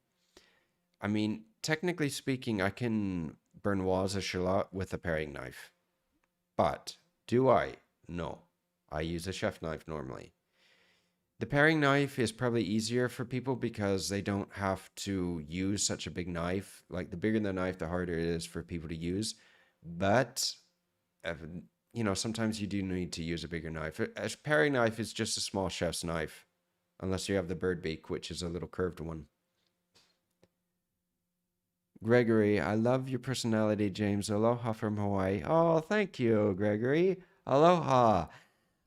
I mean, technically speaking, I can burn walls of shallot with a paring knife. But do I? No. I use a chef knife normally. The paring knife is probably easier for people because they don't have to use such a big knife. Like the bigger the knife, the harder it is for people to use. But, you know, sometimes you do need to use a bigger knife. A paring knife is just a small chef's knife, unless you have the bird beak, which is a little curved one. Gregory, I love your personality, James. Aloha from Hawaii. Oh, thank you, Gregory. Aloha.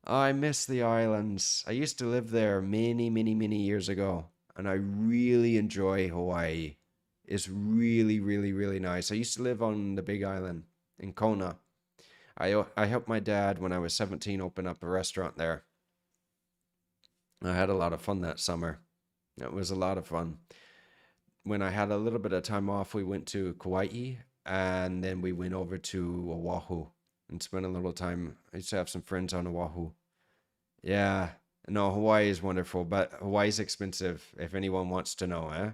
I miss the islands. I used to live there many, many, many years ago, and I really enjoy Hawaii. It's really, really, really nice. I used to live on the Big Island in Kona. I helped my dad when I was 17 open up a restaurant there. I had a lot of fun that summer. It was a lot of fun. When I had a little bit of time off, we went to Kauai, and then we went over to Oahu and spent a little time. I used to have some friends on Oahu. Yeah, no, Hawaii is wonderful, but Hawaii's expensive if anyone wants to know, eh?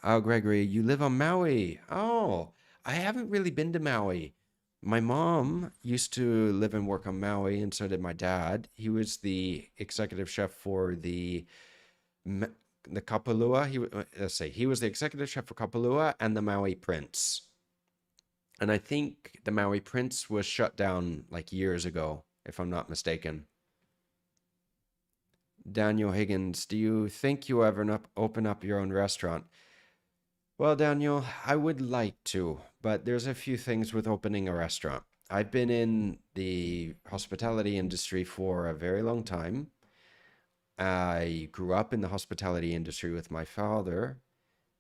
Oh, Gregory, you live on Maui. Oh, I haven't really been to Maui. My mom used to live and work on Maui, and so did my dad. He was the executive chef for the Kapalua. Let's say he was the executive chef for Kapalua and the Maui Prince. And I think the Maui Prince was shut down like years ago, if I'm not mistaken. Daniel Higgins, do you think you ever open up your own restaurant? Well, Daniel, I would like to, but there's a few things with opening a restaurant. I've been in the hospitality industry for a very long time. I grew up in the hospitality industry with my father,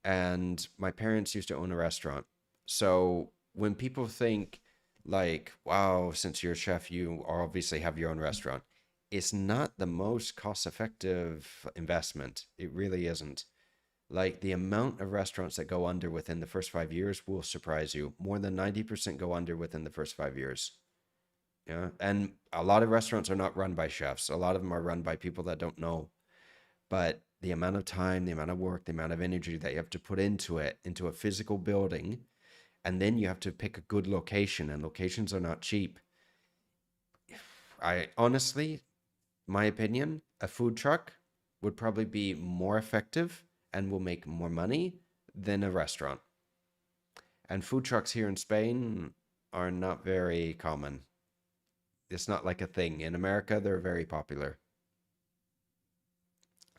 and my parents used to own a restaurant. So when people think like, wow, since you're a chef, you obviously have your own restaurant, it's not the most cost-effective investment. It really isn't. Like the amount of restaurants that go under within the first 5 years will surprise you. More than 90% go under within the first 5 years. Yeah. And a lot of restaurants are not run by chefs. A lot of them are run by people that don't know. But the amount of time, the amount of work, the amount of energy that you have to put into it, into a physical building, and then you have to pick a good location, and locations are not cheap. I honestly, my opinion, a food truck would probably be more effective and will make more money than a restaurant. And food trucks here in Spain are not very common. It's not like a thing. In America, they're very popular.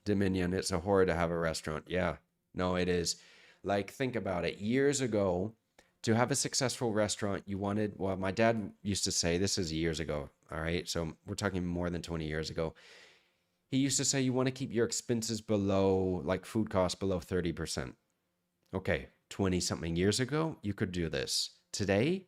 Dominion, it's a horror to have a restaurant. Yeah, no, it is. Like, think about it. Years ago, To have a successful restaurant, you wanted, well, my dad used to say, this is years ago, all right? So we're talking more than 20 years ago. He used to say you want to keep your expenses below, like food costs below 30%. Okay, 20 something years ago, you could do this. Today,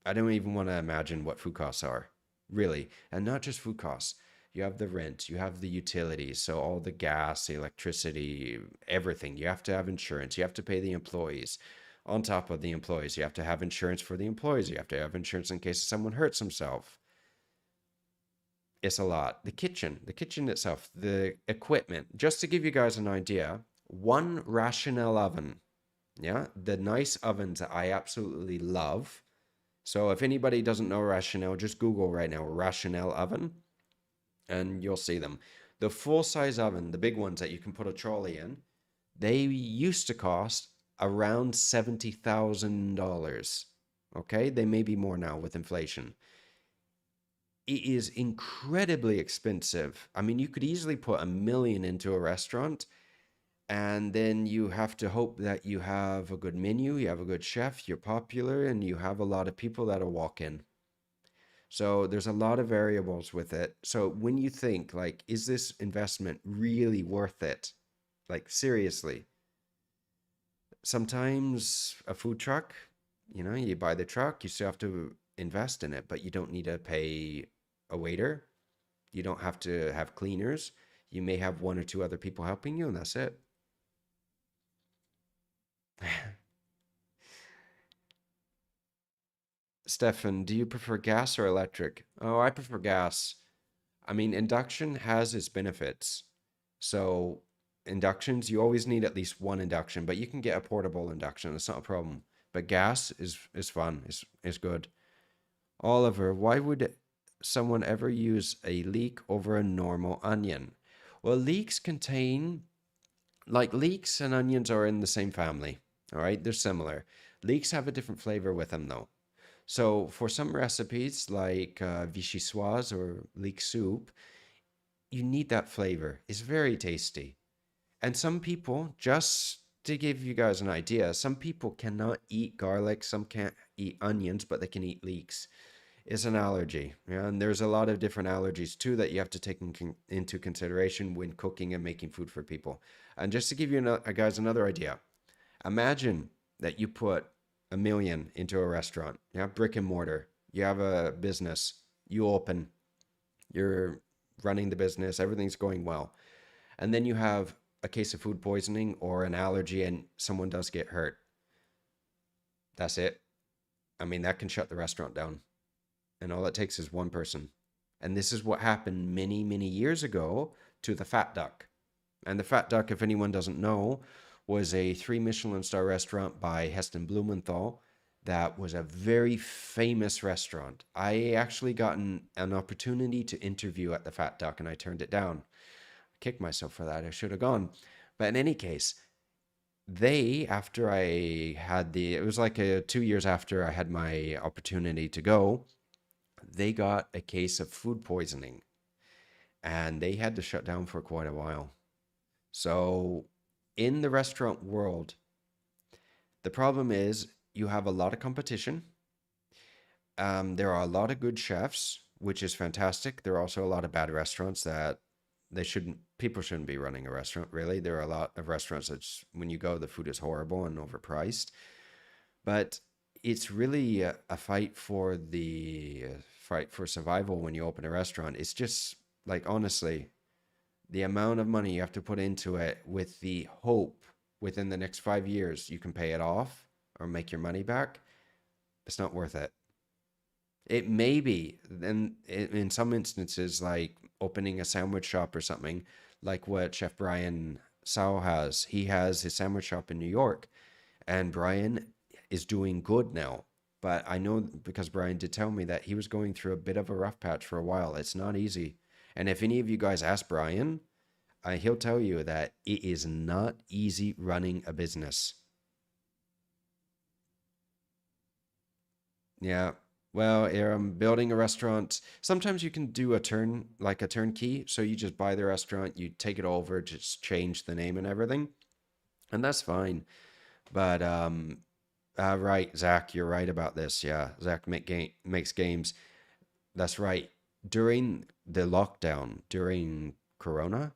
I don't even want to imagine what food costs are, really. And not just food costs. You have the rent, you have the utilities, so all the gas, the electricity, everything. You have to have insurance, you have to pay the employees. On top of the employees, you have to have insurance for the employees, you have to have insurance in case someone hurts himself. It's a lot. The kitchen itself, the equipment. Just to give you guys an idea, one Rationale oven, yeah, the nice ovens that I absolutely love. So if anybody doesn't know Rationale, just Google right now, Rationale oven, and you'll see them. The full-size oven, the big ones that you can put a trolley in, they used to cost around $70,000. Okay, they may be more now with inflation. It is incredibly expensive. I mean, you could easily put $1 million into a restaurant, and then you have to hope that you have a good menu, you have a good chef, you're popular, and you have a lot of people that'll walk in. So there's a lot of variables with it. So when you think, like, is this investment really worth it? Like, seriously. Sometimes a food truck, you buy the truck, you still have to invest in it, but you don't need to pay a waiter. You don't have to have cleaners. You may have one or two other people helping you, and that's it. Stefan, do you prefer gas or electric? Oh, I prefer gas. I mean, induction has its benefits. So, inductions, you always need at least one induction, but you can get a portable induction. It's not a problem. But gas is fun. Is good. Oliver, why would someone ever use a leek over a normal onion? Well, leeks contain, like leeks and onions are in the same family. All right, they're similar. Leeks have a different flavor with them though. So for some recipes like vichyssoise or leek soup, you need that flavor. It's very tasty. And some people, just to give you guys an idea, some people cannot eat garlic, some can't eat onions, but they can eat leeks. It's an allergy. Yeah, and there's a lot of different allergies too that you have to take into consideration when cooking and making food for people. And just to give you guys another idea, imagine that you put $1 million into a restaurant, yeah, brick and mortar. You have a business, you open, you're running the business, everything's going well. And then you have a case of food poisoning or an allergy and someone does get hurt. That's it. I mean, that can shut the restaurant down. And all it takes is one person. And this is what happened many, many years ago to the Fat Duck. And the Fat Duck, if anyone doesn't know, was a 3 Michelin star restaurant by Heston Blumenthal that was a very famous restaurant. I actually got an opportunity to interview at the Fat Duck and I turned it down. I kicked myself for that. I should have gone. But in any case, after I had it was like 2 years after I had my opportunity to go, they got a case of food poisoning and they had to shut down for quite a while. So in the restaurant world, the problem is you have a lot of competition. There are a lot of good chefs, which is fantastic. There are also a lot of bad restaurants that people shouldn't be running a restaurant, really. There are a lot of restaurants that when you go, the food is horrible and overpriced. But it's really a fight for survival when you open a restaurant. It's just like, honestly, the amount of money you have to put into it with the hope within the next 5 years you can pay it off or make your money back, it's not worth it. It may be, then in some instances, like opening a sandwich shop or something, like what Chef Brian Sao has. He has his sandwich shop in New York, and Brian is doing good now. But I know because Brian did tell me that he was going through a bit of a rough patch for a while. It's not easy. And if any of you guys ask Brian, he'll tell you that it is not easy running a business. Yeah. Well, building a restaurant, sometimes you can do a turnkey. So you just buy the restaurant, you take it over, just change the name and everything. And that's fine. But Right, Zach, you're right about this. Yeah, Zach makes games. That's right. During the lockdown, during Corona,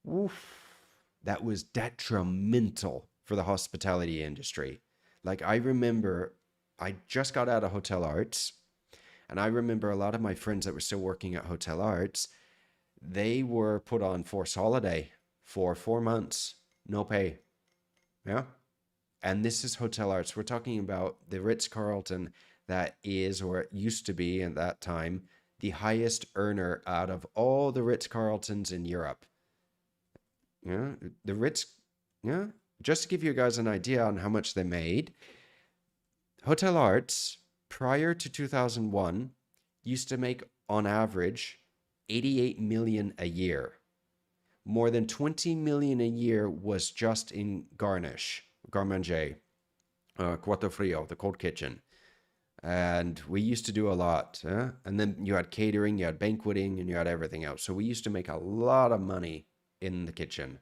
oof, that was detrimental for the hospitality industry. Like, I remember I just got out of Hotel Arts, and I remember a lot of my friends that were still working at Hotel Arts, they were put on forced holiday for 4 months, no pay. Yeah. And this is Hotel Arts. We're talking about the Ritz-Carlton that is, or it used to be at that time, the highest earner out of all the Ritz-Carltons in Europe. Yeah, the Ritz, yeah. Just to give you guys an idea on how much they made, Hotel Arts prior to 2001 used to make on average 88 million a year. More than 20 million a year was just in garde-manger, quarto frio, the cold kitchen. And we used to do a lot. And then you had catering, you had banqueting, and you had everything else. So we used to make a lot of money in the kitchen.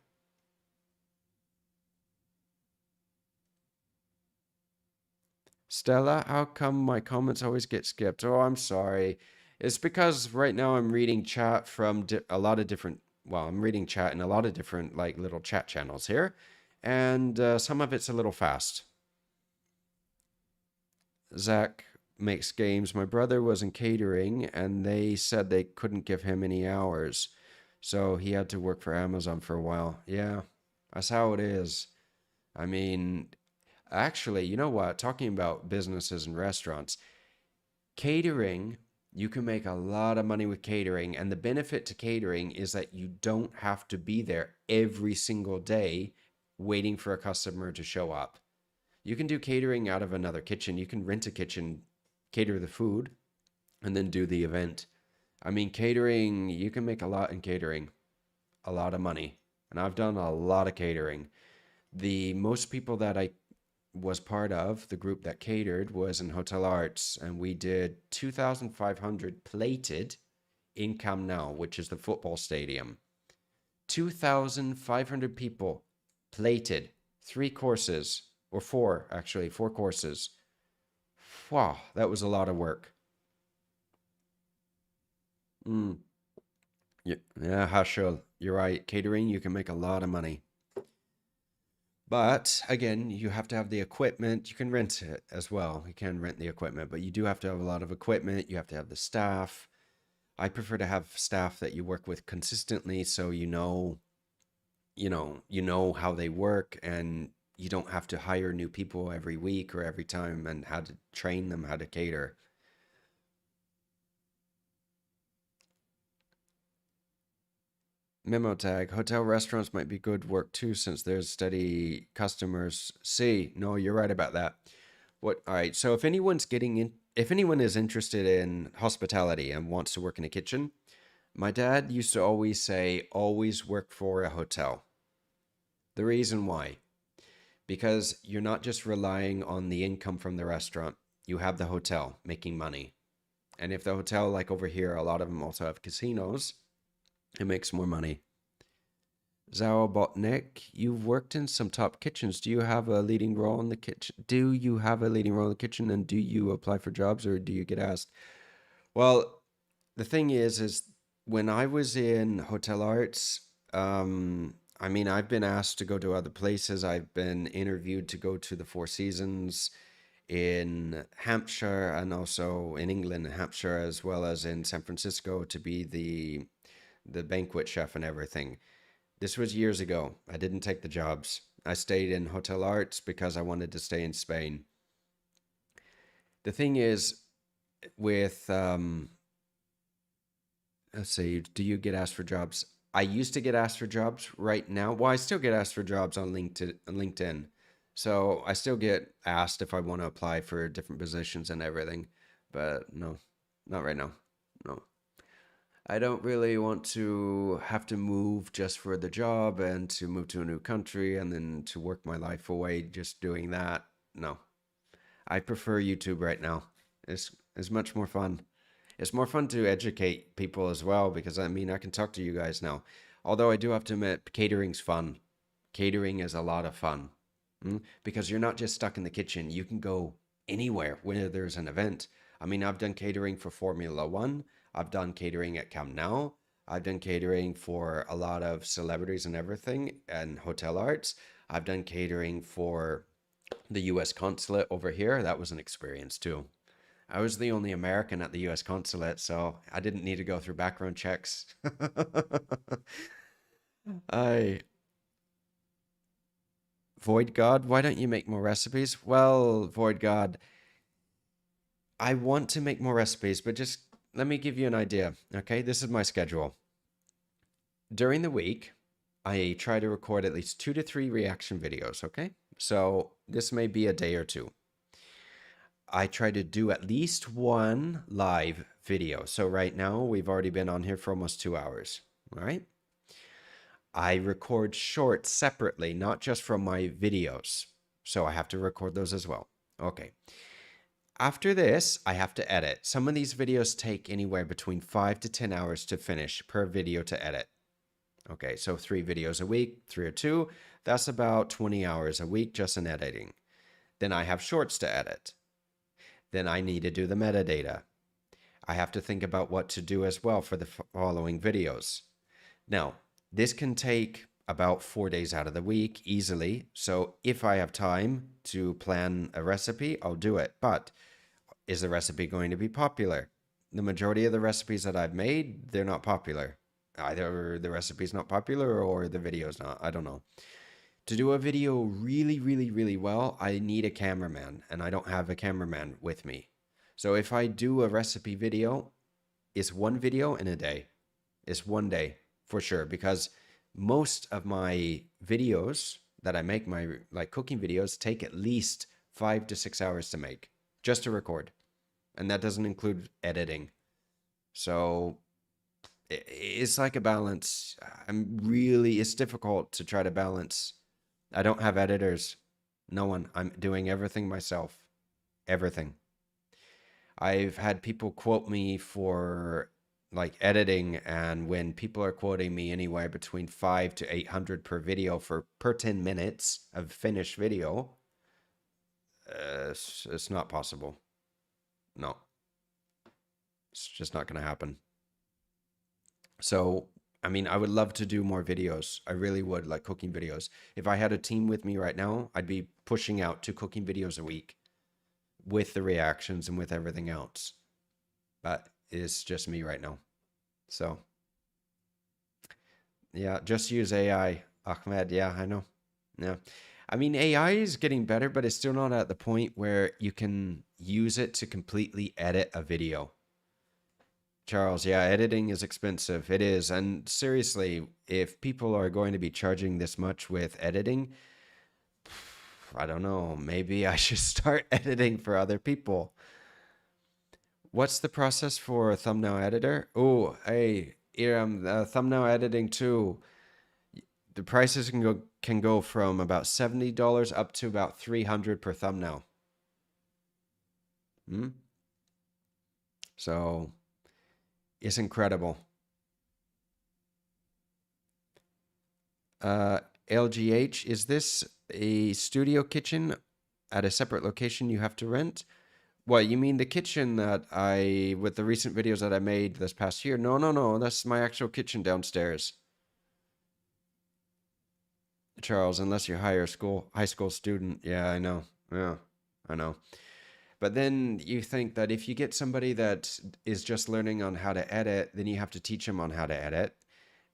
Stella, how come my comments always get skipped? Oh, I'm sorry. It's because right now I'm reading chat from a lot of different, well, I'm reading chat in a lot of different like little chat channels here, and some of it's a little fast. Zach makes games. My brother was in catering, and they said they couldn't give him any hours, so he had to work for Amazon for a while. Yeah, that's how it is. I mean, actually, you know what? Talking about businesses and restaurants, catering, you can make a lot of money with catering. And the benefit to catering is that you don't have to be there every single day waiting for a customer to show up. You can do catering out of another kitchen. You can rent a kitchen, cater the food, and then do the event. I mean, catering, you can make a lot in catering, a lot of money. And I've done a lot of catering. The most people that I was part of, the group that catered, was in Hotel Arts, and we did 2,500 plated in Camp Nou, which is the football stadium. 2,500 people plated, 3 courses, or four, actually, 4 courses. Wow, that was a lot of work. Yeah, Hashul, you're right. Catering, you can make a lot of money. But again, you have to have the equipment. You can rent it as well. You can rent the equipment, but you do have to have a lot of equipment. You have to have the staff. I prefer to have staff that you work with consistently, so you know how they work, and you don't have to hire new people every week or every time and how to train them how to cater. Memo tag, hotel restaurants might be good work too since there's steady customers. See, no, you're right about that. All right, so if anyone is interested in hospitality and wants to work in a kitchen, my dad used to always say, always work for a hotel. The reason why, because you're not just relying on the income from the restaurant, you have the hotel making money. And if the hotel, like over here, a lot of them also have casinos, it makes more money. Zao Botnik, you've worked in some top kitchens. Do you have a leading role in the kitchen? Do you have a leading role in the kitchen, and do you apply for jobs, or do you get asked? Well, the thing is when I was in Hotel Arts, I mean, I've been asked to go to other places. I've been interviewed to go to the Four Seasons in Hampshire, and also in England, Hampshire, as well as in San Francisco to be the banquet chef and everything. This was years ago. I didn't take the jobs. I stayed in Hotel Arts because I wanted to stay in Spain. The thing is, with let's see, do you get asked for jobs? I used to get asked for jobs. Right now, well, I still get asked for jobs on LinkedIn. So I still get asked if I want to apply for different positions and everything. But no, not right now. No. I don't really want to have to move just for the job and to move to a new country and then to work my life away just doing that. No. I prefer YouTube right now. It's much more fun. It's more fun to educate people as well, because I mean, I can talk to you guys now. Although I do have to admit, catering's fun. Catering is a lot of fun. Because you're not just stuck in the kitchen. You can go anywhere where there's an event. I mean, I've done catering for Formula One. I've done catering at Camp Nou. I've done catering for a lot of celebrities and everything and hotel arts. I've done catering for the US consulate over here. That was an experience too. I was the only American at the US consulate, so I didn't need to go through background checks. I Void God, why don't you make more recipes? Well, Void God, I want to make more recipes, but just let me give you an idea. Okay, this is my schedule. During the week, I try to record at least 2 to 3 reaction videos, okay? So this may be a day or two. I try to do at least one live video. So right now, we've already been on here for almost 2 hours, all right? I record shorts separately, not just from my videos. So I have to record those as well. Okay. After this, I have to edit. Some of these videos take anywhere between 5 to 10 hours to finish per video to edit. Okay, so 3 videos a week, 3 or 2, that's about 20 hours a week just in editing. Then I have shorts to edit. Then I need to do the metadata. I have to think about what to do as well for the following videos. Now, this can take about 4 days out of the week easily. So if I have time to plan a recipe, I'll do it. But is the recipe going to be popular? The majority of the recipes that I've made, they're not popular. Either the recipe's not popular or the video's not. I don't know. To do a video really, really, really well, I need a cameraman, and I don't have a cameraman with me. So if I do a recipe video, it's one video in a day. It's one day for sure, because most of my videos that I make, my like cooking videos, take at least 5 to 6 hours to make just to record. And that doesn't include editing. So it's like a balance. It's difficult to try to balance. I don't have editors. No one. I'm doing everything myself. Everything. I've had people quote me for like editing, and when people are quoting me anywhere between 500 to 800 per video per 10 minutes of finished video, it's not possible. No. It's just not going to happen. So, I mean, I would love to do more videos. I really would, like cooking videos. If I had a team with me right now, I'd be pushing out 2 cooking videos a week with the reactions and with everything else. But it's just me right now. So, yeah, just use AI, Ahmed. Yeah, I know. Yeah. I mean, AI is getting better, but it's still not at the point where you can use it to completely edit a video. Charles, yeah, editing is expensive. It is. And seriously, if people are going to be charging this much with editing, I don't know, maybe I should start editing for other people. What's the process for a thumbnail editor? Oh, hey, Iram, thumbnail editing too. The prices can go from about $70 up to about $300 per thumbnail. So it's incredible. LGH, is this a studio kitchen at a separate location you have to rent? What, you mean the kitchen that with the recent videos that I made this past year? No, that's my actual kitchen downstairs. Charles, unless you're high school student. Yeah, I know. Yeah, I know. But then you think that if you get somebody that is just learning on how to edit, then you have to teach them on how to edit.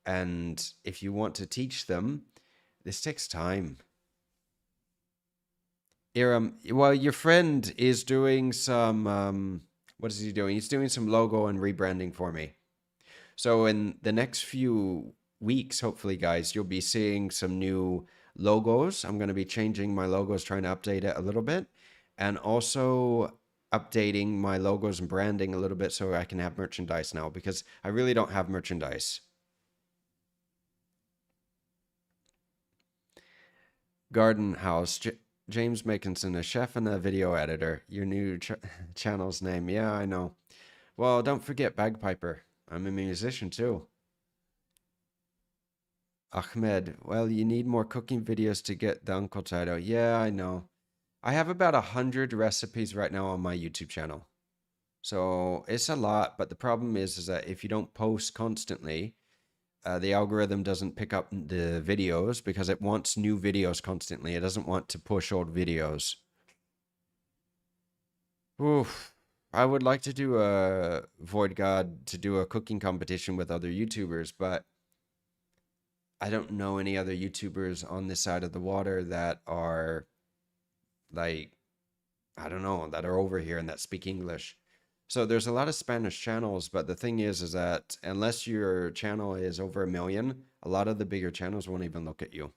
And if you want to teach them, this takes time. Iram, well, your friend is doing some, what is he doing? He's doing some logo and rebranding for me. So in the next few weeks, hopefully, guys, you'll be seeing some new logos. I'm going to be changing my logos, trying to update it a little bit, and also updating my logos and branding a little bit so I can have merchandise now, because I really don't have merchandise. Garden House. James Makinson, a chef and a video editor. Your new channel's name. Yeah, I know. Well, don't forget Bagpiper. I'm a musician too. Ahmed, well, you need more cooking videos to get the uncle title. Yeah, I know. I have about 100 recipes right now on my YouTube channel. So it's a lot, but the problem is that if you don't post constantly, the algorithm doesn't pick up the videos because it wants new videos constantly. It doesn't want to push old videos. Oof. I would like to do a Void God to do a cooking competition with other YouTubers, but I don't know any other YouTubers on this side of the water that are like, I don't know, that are over here and that speak English. So there's a lot of Spanish channels, but the thing is that unless your channel is over 1 million, a lot of the bigger channels won't even look at you.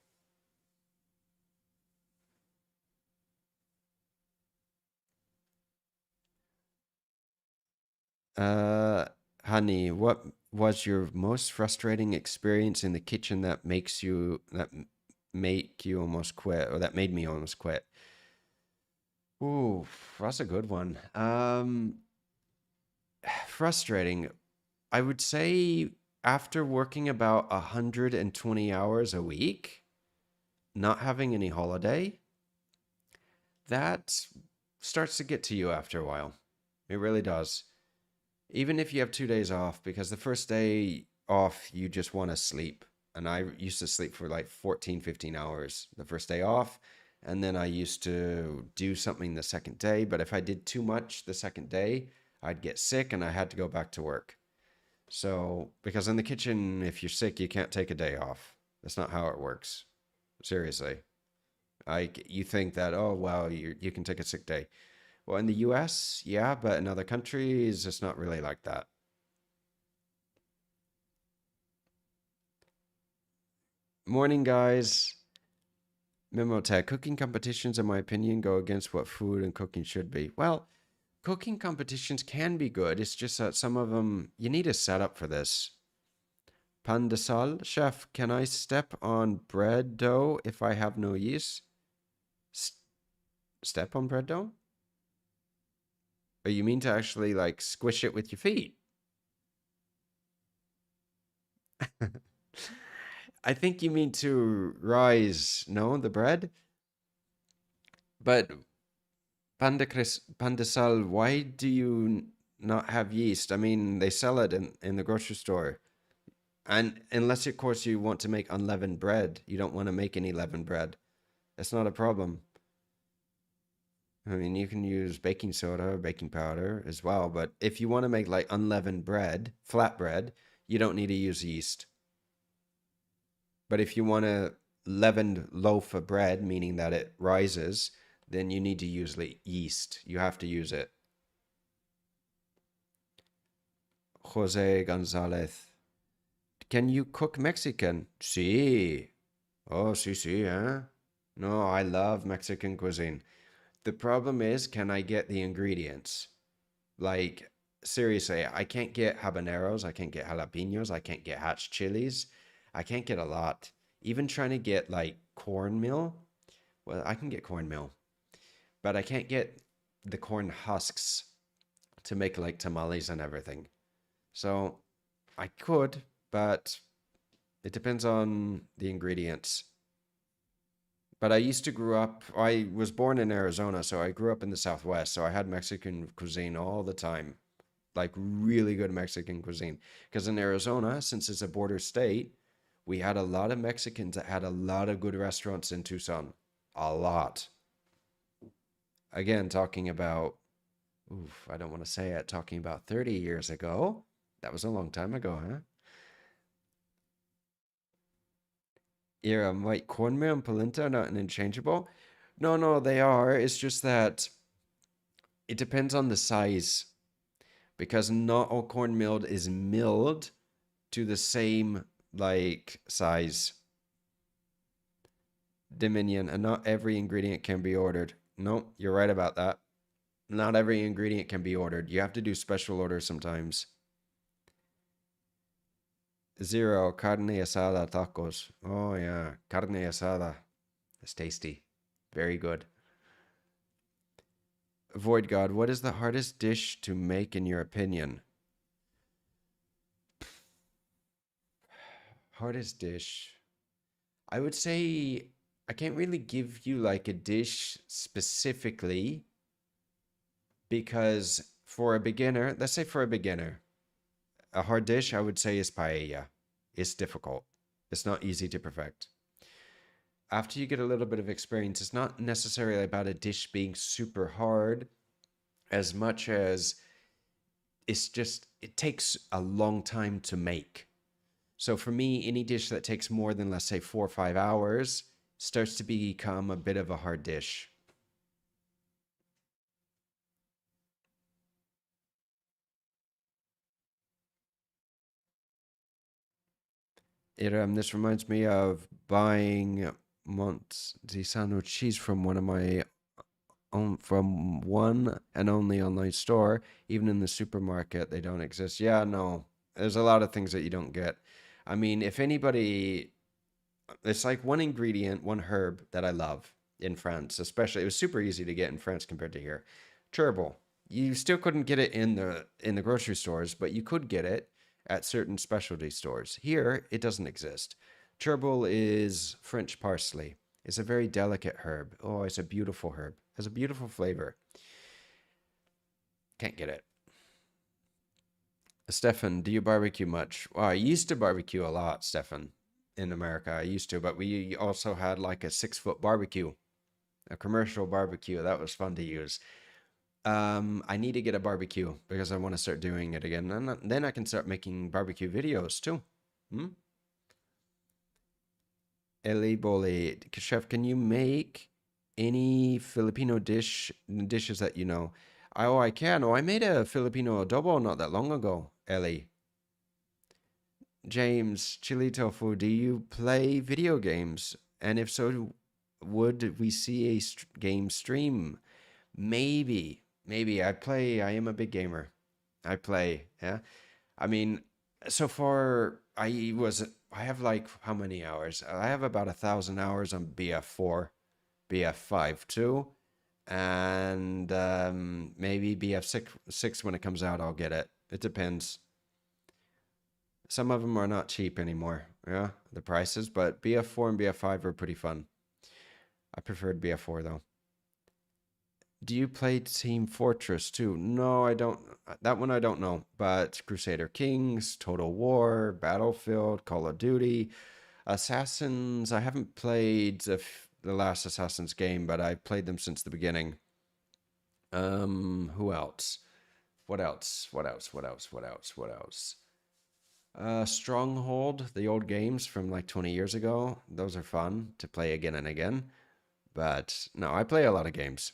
Uh, Honey, what was your most frustrating experience in the kitchen that make you almost quit, or that made me almost quit? Ooh, that's a good one. Frustrating. I would say after working about 120 hours a week, not having any holiday, that starts to get to you after a while. It really does. Even if you have 2 days off, because the first day off, you just want to sleep. And I used to sleep for like 14, 15 hours the first day off. And then I used to do something the second day. But if I did too much the second day, I'd get sick and I had to go back to work. So, because in the kitchen, if you're sick, you can't take a day off. That's not how it works. Seriously. You think that, oh, well, you can take a sick day. Well, in the US, yeah, but in other countries, it's not really like that. Morning, guys. Mimotech. Cooking competitions, in my opinion, go against what food and cooking should be. Well, cooking competitions can be good. It's just that some of them, you need a setup for this. Pan de sal. Chef, can I step on bread dough if I have no yeast? Step on bread dough? Or you mean to actually like squish it with your feet? I think you mean to rise, no, the bread? But pan de sal, why do you not have yeast? I mean, they sell it in the grocery store. And unless, of course, you want to make unleavened bread, you don't want to make any leavened bread. That's not a problem. I mean, you can use baking soda or baking powder as well, but if you want to make like unleavened bread, flat bread, you don't need to use yeast. But if you want a leavened loaf of bread, meaning that it rises, then you need to use yeast. You have to use it. Jose Gonzalez. Can you cook Mexican? Sí. Oh, sí, sí, eh? No, I love Mexican cuisine. The problem is, can I get the ingredients? Like, seriously, I can't get habaneros, I can't get jalapenos, I can't get hatch chilies. I can't get a lot. Even trying to get like cornmeal, well, I can get cornmeal, but I can't get the corn husks to make like tamales and everything. So I could, but it depends on the ingredients. But I used to I was born in Arizona, so I grew up in the Southwest, so I had Mexican cuisine all the time, like really good Mexican cuisine. Because in Arizona, since it's a border state, we had a lot of Mexicans that had a lot of good restaurants in Tucson. A lot. Again, talking about, oof, I don't want to say it, talking about 30 years ago. That was a long time ago, huh? Yeah, wait, cornmeal and polenta are not interchangeable? No, no, they are. It's just that it depends on the size because not all cornmeal is milled to the same like size. Dominion, and not every ingredient can be ordered. No, you're right about that. Not every ingredient can be ordered. You have to do special orders sometimes. Zero, carne asada tacos. Oh yeah, carne asada. It's tasty. Very good. Void God, what is the hardest dish to make in your opinion? Hardest dish. I would say I can't really give you like a dish specifically because for a beginner, let's say for a beginner, a hard dish I would say is paella. It's difficult. It's not easy to perfect. After you get a little bit of experience, it's not necessarily about a dish being super hard as much as it takes a long time to make. So for me, any dish that takes more than, let's say, 4 or 5 hours starts to become a bit of a hard dish. This reminds me of buying Montesano cheese from from one and only online store. Even in the supermarket, they don't exist. Yeah, no, there's a lot of things that you don't get. I mean, if anybody, it's like one ingredient, one herb that I love in France, especially. It was super easy to get in France compared to here. Chervil. You still couldn't get it in the grocery stores, but you could get it at certain specialty stores. Here, it doesn't exist. Chervil is French parsley. It's a very delicate herb. Oh, it's a beautiful herb. It has a beautiful flavor. Can't get it. Stefan, do you barbecue much? Well, I used to barbecue a lot, Stefan, in America. I used to, but we also had like a 6-foot barbecue, a commercial barbecue. That was fun to use. I need to get a barbecue because I want to start doing it again. And then I can start making barbecue videos too. Eli Boli, chef, can you make any Filipino dishes that you know? Oh, I can. Oh, I made a Filipino adobo not that long ago, Ellie. James, Chili Tofu, do you play video games? And if so, would we see a game stream? Maybe. Maybe. I am a big gamer. I play, yeah. I mean, so far, I have like how many hours? I have about 1,000 hours on BF4, BF5 too, and maybe BF6 when it comes out, I'll get it. It depends. Some of them are not cheap anymore, yeah, the prices, but BF4 and BF5 are pretty fun. I preferred BF4 though. Do you play Team Fortress 2? No, I don't. That one I don't know. But Crusader Kings, Total War, Battlefield, Call of Duty, Assassins. I haven't played the last Assassin's game, but I've played them since the beginning. Who else? What else? What else? What else? What else? What else? Stronghold, the old games from like 20 years ago. Those are fun to play again and again. But no, I play a lot of games.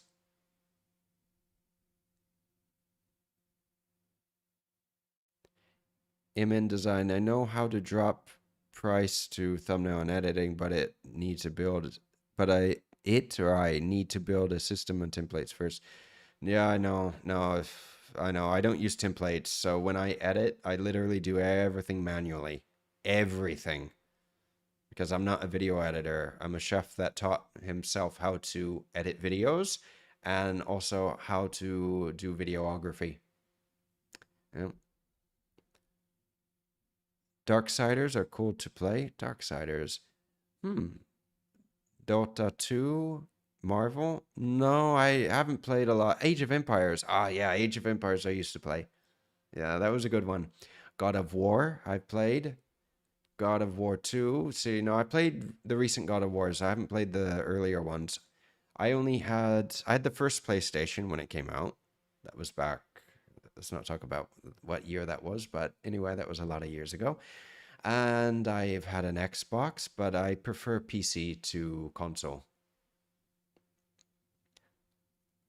MN design. I know how to drop price to thumbnail and editing, but I need to build a system and templates first. Yeah, I know. No, I know. I don't use templates. So when I edit, I literally do everything manually. Everything. Because I'm not a video editor. I'm a chef that taught himself how to edit videos and also how to do videography. Yeah. Darksiders are cool to play. Darksiders. Dota 2? Marvel? No, I haven't played a lot. Age of Empires. Ah, yeah, Age of Empires I used to play. Yeah, that was a good one. God of War, I've played. God of War 2. See, no, I played the recent God of Wars. I haven't played the earlier ones. I had the first PlayStation when it came out. That was back. Let's not talk about what year that was, but anyway, that was a lot of years ago. And I've had an Xbox, but I prefer PC to console.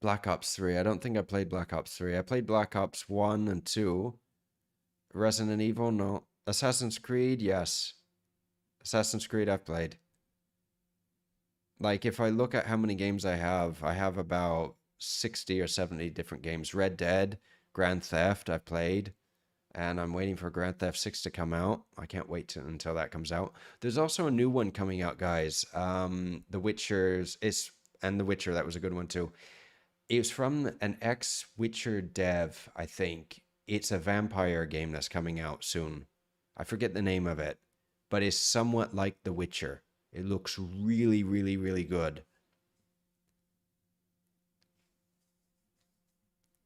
Black Ops 3. I don't think I played Black Ops 3. I played Black Ops 1 and 2. Resident Evil, no. Assassin's Creed, yes. Assassin's Creed I've played. Like, if I look at how many games I have about 60 or 70 different games. Red Dead, Grand Theft, I've played. And I'm waiting for Grand Theft 6 to come out. I can't wait until that comes out. There's also a new one coming out, guys. The The Witcher, that was a good one too. It's from an ex-Witcher dev, I think. It's a vampire game that's coming out soon. I forget the name of it, but it's somewhat like The Witcher. It looks really, really, really good.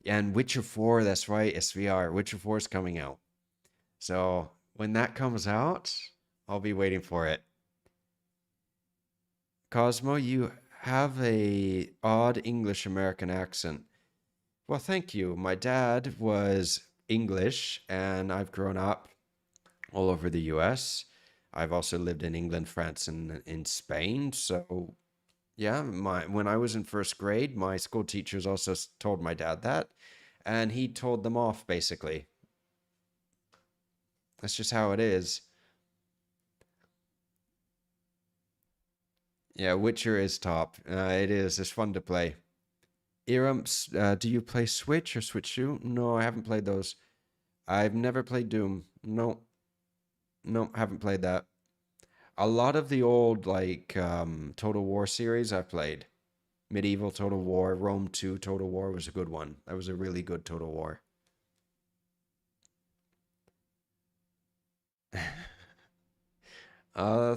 And Witcher 4, that's right, SVR. Witcher 4 is coming out. So when that comes out, I'll be waiting for it. Cosmo, you have a odd English American accent. Well, thank you. My dad was English, and I've grown up all over the US. I've also lived in England, France, and in Spain. So yeah, when I was in first grade, my school teachers also told my dad that, and he told them off basically. That's just how it is. Yeah, Witcher is top. It is. It's fun to play. Irumps, do you play Switch or Switch 2? No, I haven't played those. I've never played Doom. No, no, haven't played that. A lot of the old like Total War series I've played. Medieval Total War, Rome 2 Total War was a good one. That was a really good Total War. uh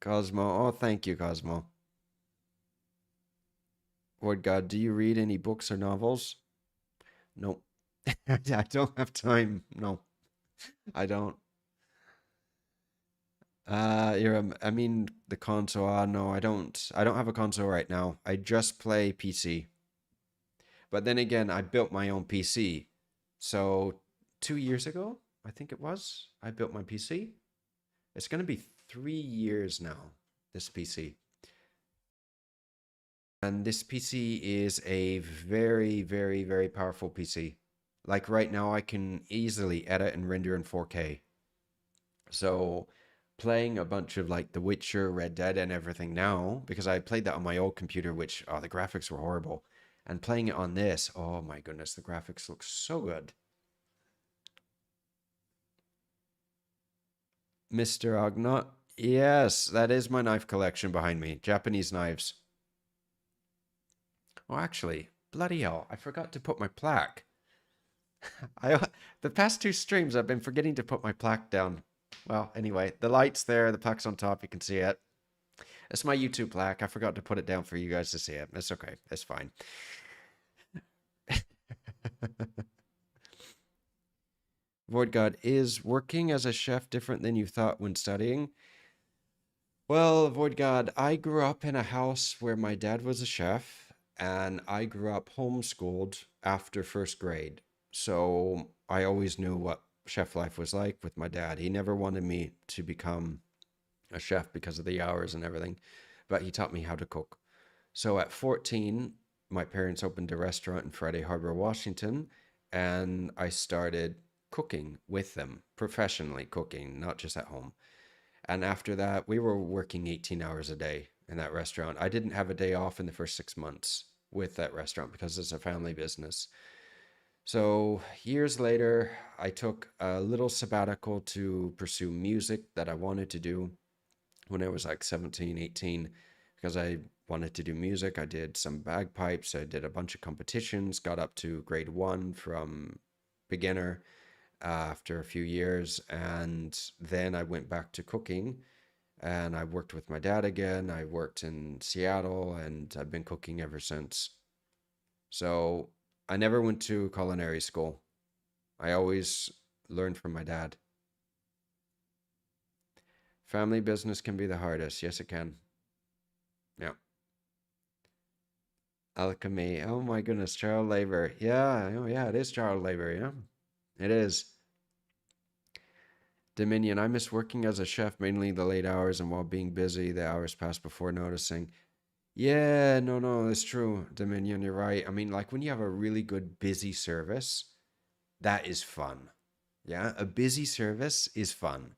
Cosmo. Oh, thank you, Cosmo. Lord God, do you read any books or novels? No. I don't have time. No, I don't. I mean the console. No, I don't. I don't have a console right now. I just play PC. But then again, I built my own PC. So 2 years ago, I think it was, I built my PC. It's going to be 3 years now, this PC. And this PC is a very, very, very powerful PC. Like right now, I can easily edit and render in 4K. So playing a bunch of like The Witcher, Red Dead, and everything now, because I played that on my old computer, which, oh, the graphics were horrible. And playing it on this, oh my goodness, the graphics look so good. Mr. Ognot, yes, that is my knife collection behind me. Japanese knives. Oh, actually, bloody hell, I forgot to put my plaque. The past two streams, I've been forgetting to put my plaque down. Well, anyway, the light's there, the plaque's on top, you can see it. It's my YouTube plaque. I forgot to put it down for you guys to see it. It's okay. It's fine. Void God, is working as a chef different than you thought when studying? Well, Void God, I grew up in a house where my dad was a chef, and I grew up homeschooled after first grade. So I always knew what chef life was like with my dad. He never wanted me to become a chef because of the hours and everything, but he taught me how to cook. So at 14, my parents opened a restaurant in Friday Harbor, Washington, and I started cooking with them, professionally cooking, not just at home. And after that, we were working 18 hours a day in that restaurant. I didn't have a day off in the first 6 months with that restaurant because it's a family business. So years later, I took a little sabbatical to pursue music that I wanted to do when I was like 17, 18, because I wanted to do music. I did some bagpipes, I did a bunch of competitions, got up to grade 1 from beginner after a few years, and then I went back to cooking and I worked with my dad again. I worked in Seattle and I've been cooking ever since. So I never went to culinary school. I always learned from my dad. Family business can be the hardest. Yes, it can. Yeah. Alchemy. Oh my goodness, child labor. Yeah, oh yeah, it is child labor, yeah. It is. Dominion, I miss working as a chef, mainly the late hours, and while being busy, the hours pass before noticing. Yeah, no, no, it's true, Dominion, you're right. I mean, like when you have a really good busy service, that is fun. Yeah, a busy service is fun.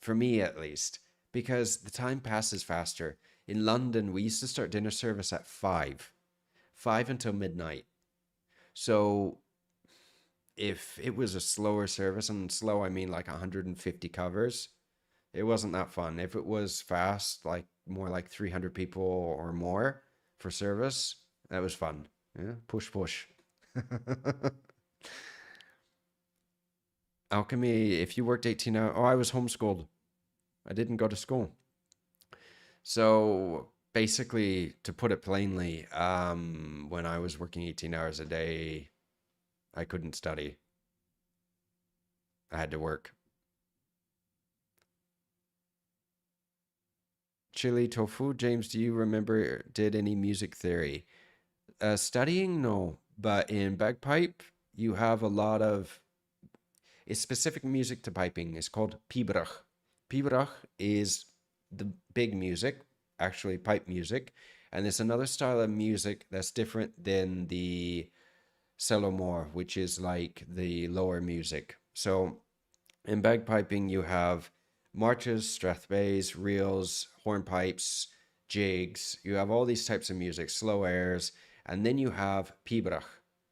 For me at least, because the time passes faster. In London, we used to start dinner service at 5 until midnight. So if it was a slower service, and slow I mean like 150 covers, it wasn't that fun. If it was fast, like more like 300 people or more for service, that was fun. Yeah, push, push. Alchemy, if you worked 18 hours, oh, I was homeschooled. I didn't go to school. So basically, to put it plainly, when I was working 18 hours a day, I couldn't study. I had to work. Chili tofu, James, do you remember did any music theory? Studying, no, but in bagpipe, you have a lot of it's specific music to piping. It's called pibroch. Pibroch is the big music, actually pipe music, and there's another style of music that's different than the celomor, which is like the lower music. So in bagpiping, you have marches, strathspeys, reels, hornpipes, jigs. You have all these types of music, slow airs, and then you have pibroch.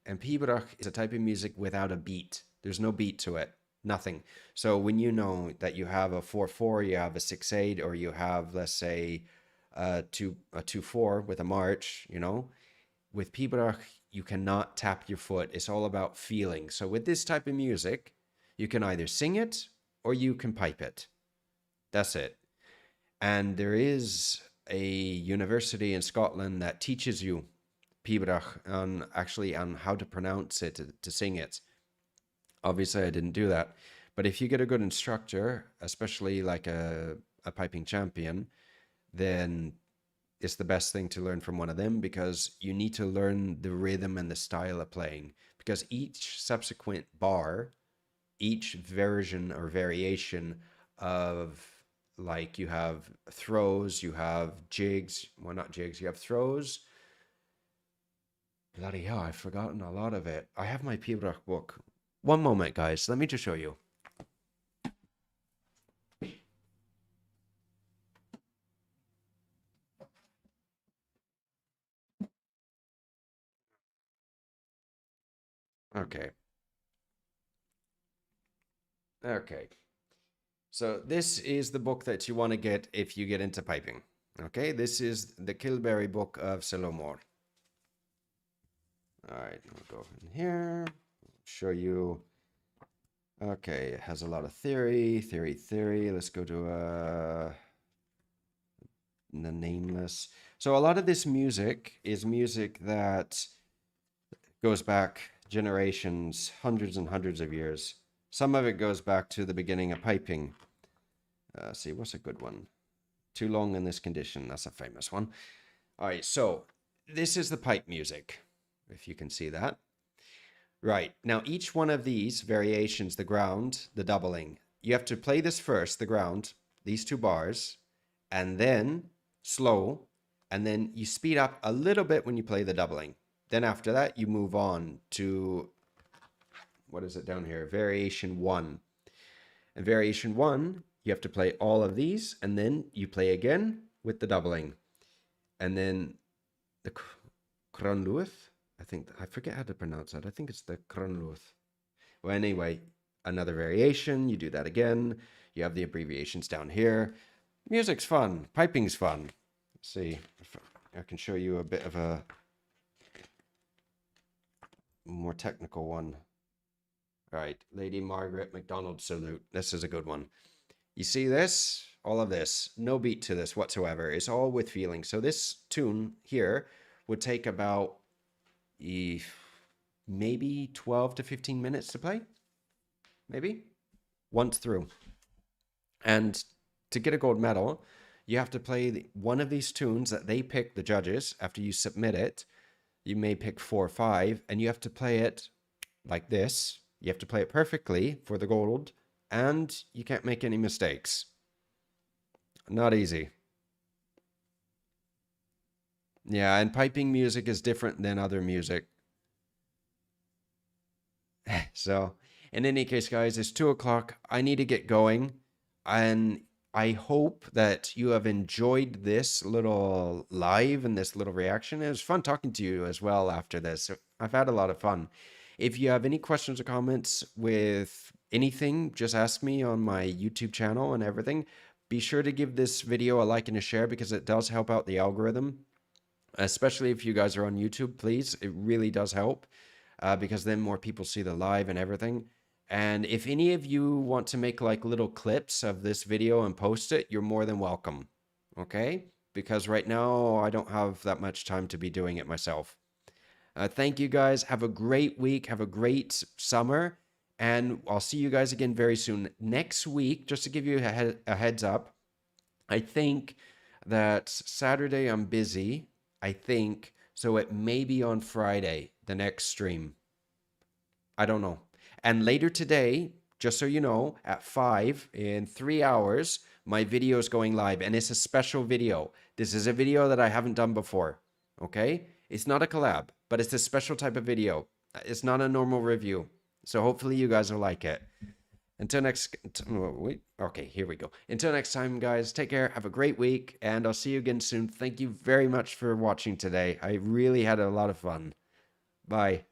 And pibroch is a type of music without a beat. There's no beat to it, nothing. So when you know that you have a 4/4, you have a 6/8, or you have, let's say, a 2/4 with a march, with pibroch, you cannot tap your foot. It's all about feeling. So with this type of music, you can either sing it or you can pipe it. That's it. And there is a university in Scotland that teaches you pibroch on how to pronounce it, to sing it. Obviously, I didn't do that. But if you get a good instructor, especially like a piping champion, then it's the best thing to learn from one of them, because you need to learn the rhythm and the style of playing. Because each subsequent bar, each version or variation of, like, you have throws, you have jigs, well, not jigs, you have throws. Bloody hell, I've forgotten a lot of it. I have my pibroch book. One moment, guys, let me just show you. Okay. Okay. So this is the book that you want to get if you get into piping. Okay, this is the Kilberry book of Celomor. All right, we'll go in here, show you. Okay, it has a lot of theory. Let's go to the nameless. So a lot of this music is music that goes back generations, hundreds and hundreds of years. Some of it goes back to the beginning of piping. See, what's a good one? Too long in this condition. That's a famous one. All right, so this is the pipe music, if you can see that. Right, now each one of these variations, the ground, the doubling, you have to play this first, the ground, these two bars, and then slow, and then you speed up a little bit when you play the doubling. Then after that, you move on to, what is it down here? Variation 1. And variation 1, you have to play all of these, and then you play again with the doubling. And then the Kronluth, I forget how to pronounce that. I think it's the Kronluth. Well, anyway, another variation, you do that again. You have the abbreviations down here. Music's fun. Piping's fun. Let's see if I can show you a bit of a more technical one. All right, Lady Margaret MacDonald salute. This is a good one. You see this? All of this. No beat to this whatsoever. It's all with feeling. So this tune here would take about maybe 12 to 15 minutes to play. Maybe. Once through. And to get a gold medal, you have to play one of these tunes that they pick, the judges, after you submit it. You may pick 4 or 5, and you have to play it like this. You have to play it perfectly for the gold, and you can't make any mistakes. Not easy. Yeah, and piping music is different than other music. So, in any case, guys, it's 2 o'clock. I need to get going, and I hope that you have enjoyed this little live and this little reaction. It was fun talking to you as well after this. I've had a lot of fun. If you have any questions or comments with anything, just ask me on my YouTube channel and everything. Be sure to give this video a like and a share, because it does help out the algorithm. Especially if you guys are on YouTube, please. It really does help, because then more people see the live and everything. And if any of you want to make like little clips of this video and post it, you're more than welcome. Okay? because right now I don't have that much time to be doing it myself. Thank you guys. Have a great week. Have a great summer. And I'll see you guys again very soon. Next week, just to give you a heads up, I think that Saturday I'm busy. I think. So it may be on Friday, the next stream. I don't know. And later today, just so you know, at 5 in 3 hours, my video is going live. And it's a special video. This is a video that I haven't done before. Okay? It's not a collab, but it's a special type of video. It's not a normal review. So hopefully you guys will like it. Until next... Wait. Okay, here we go. Until next time, guys, take care. Have a great week. And I'll see you again soon. Thank you very much for watching today. I really had a lot of fun. Bye.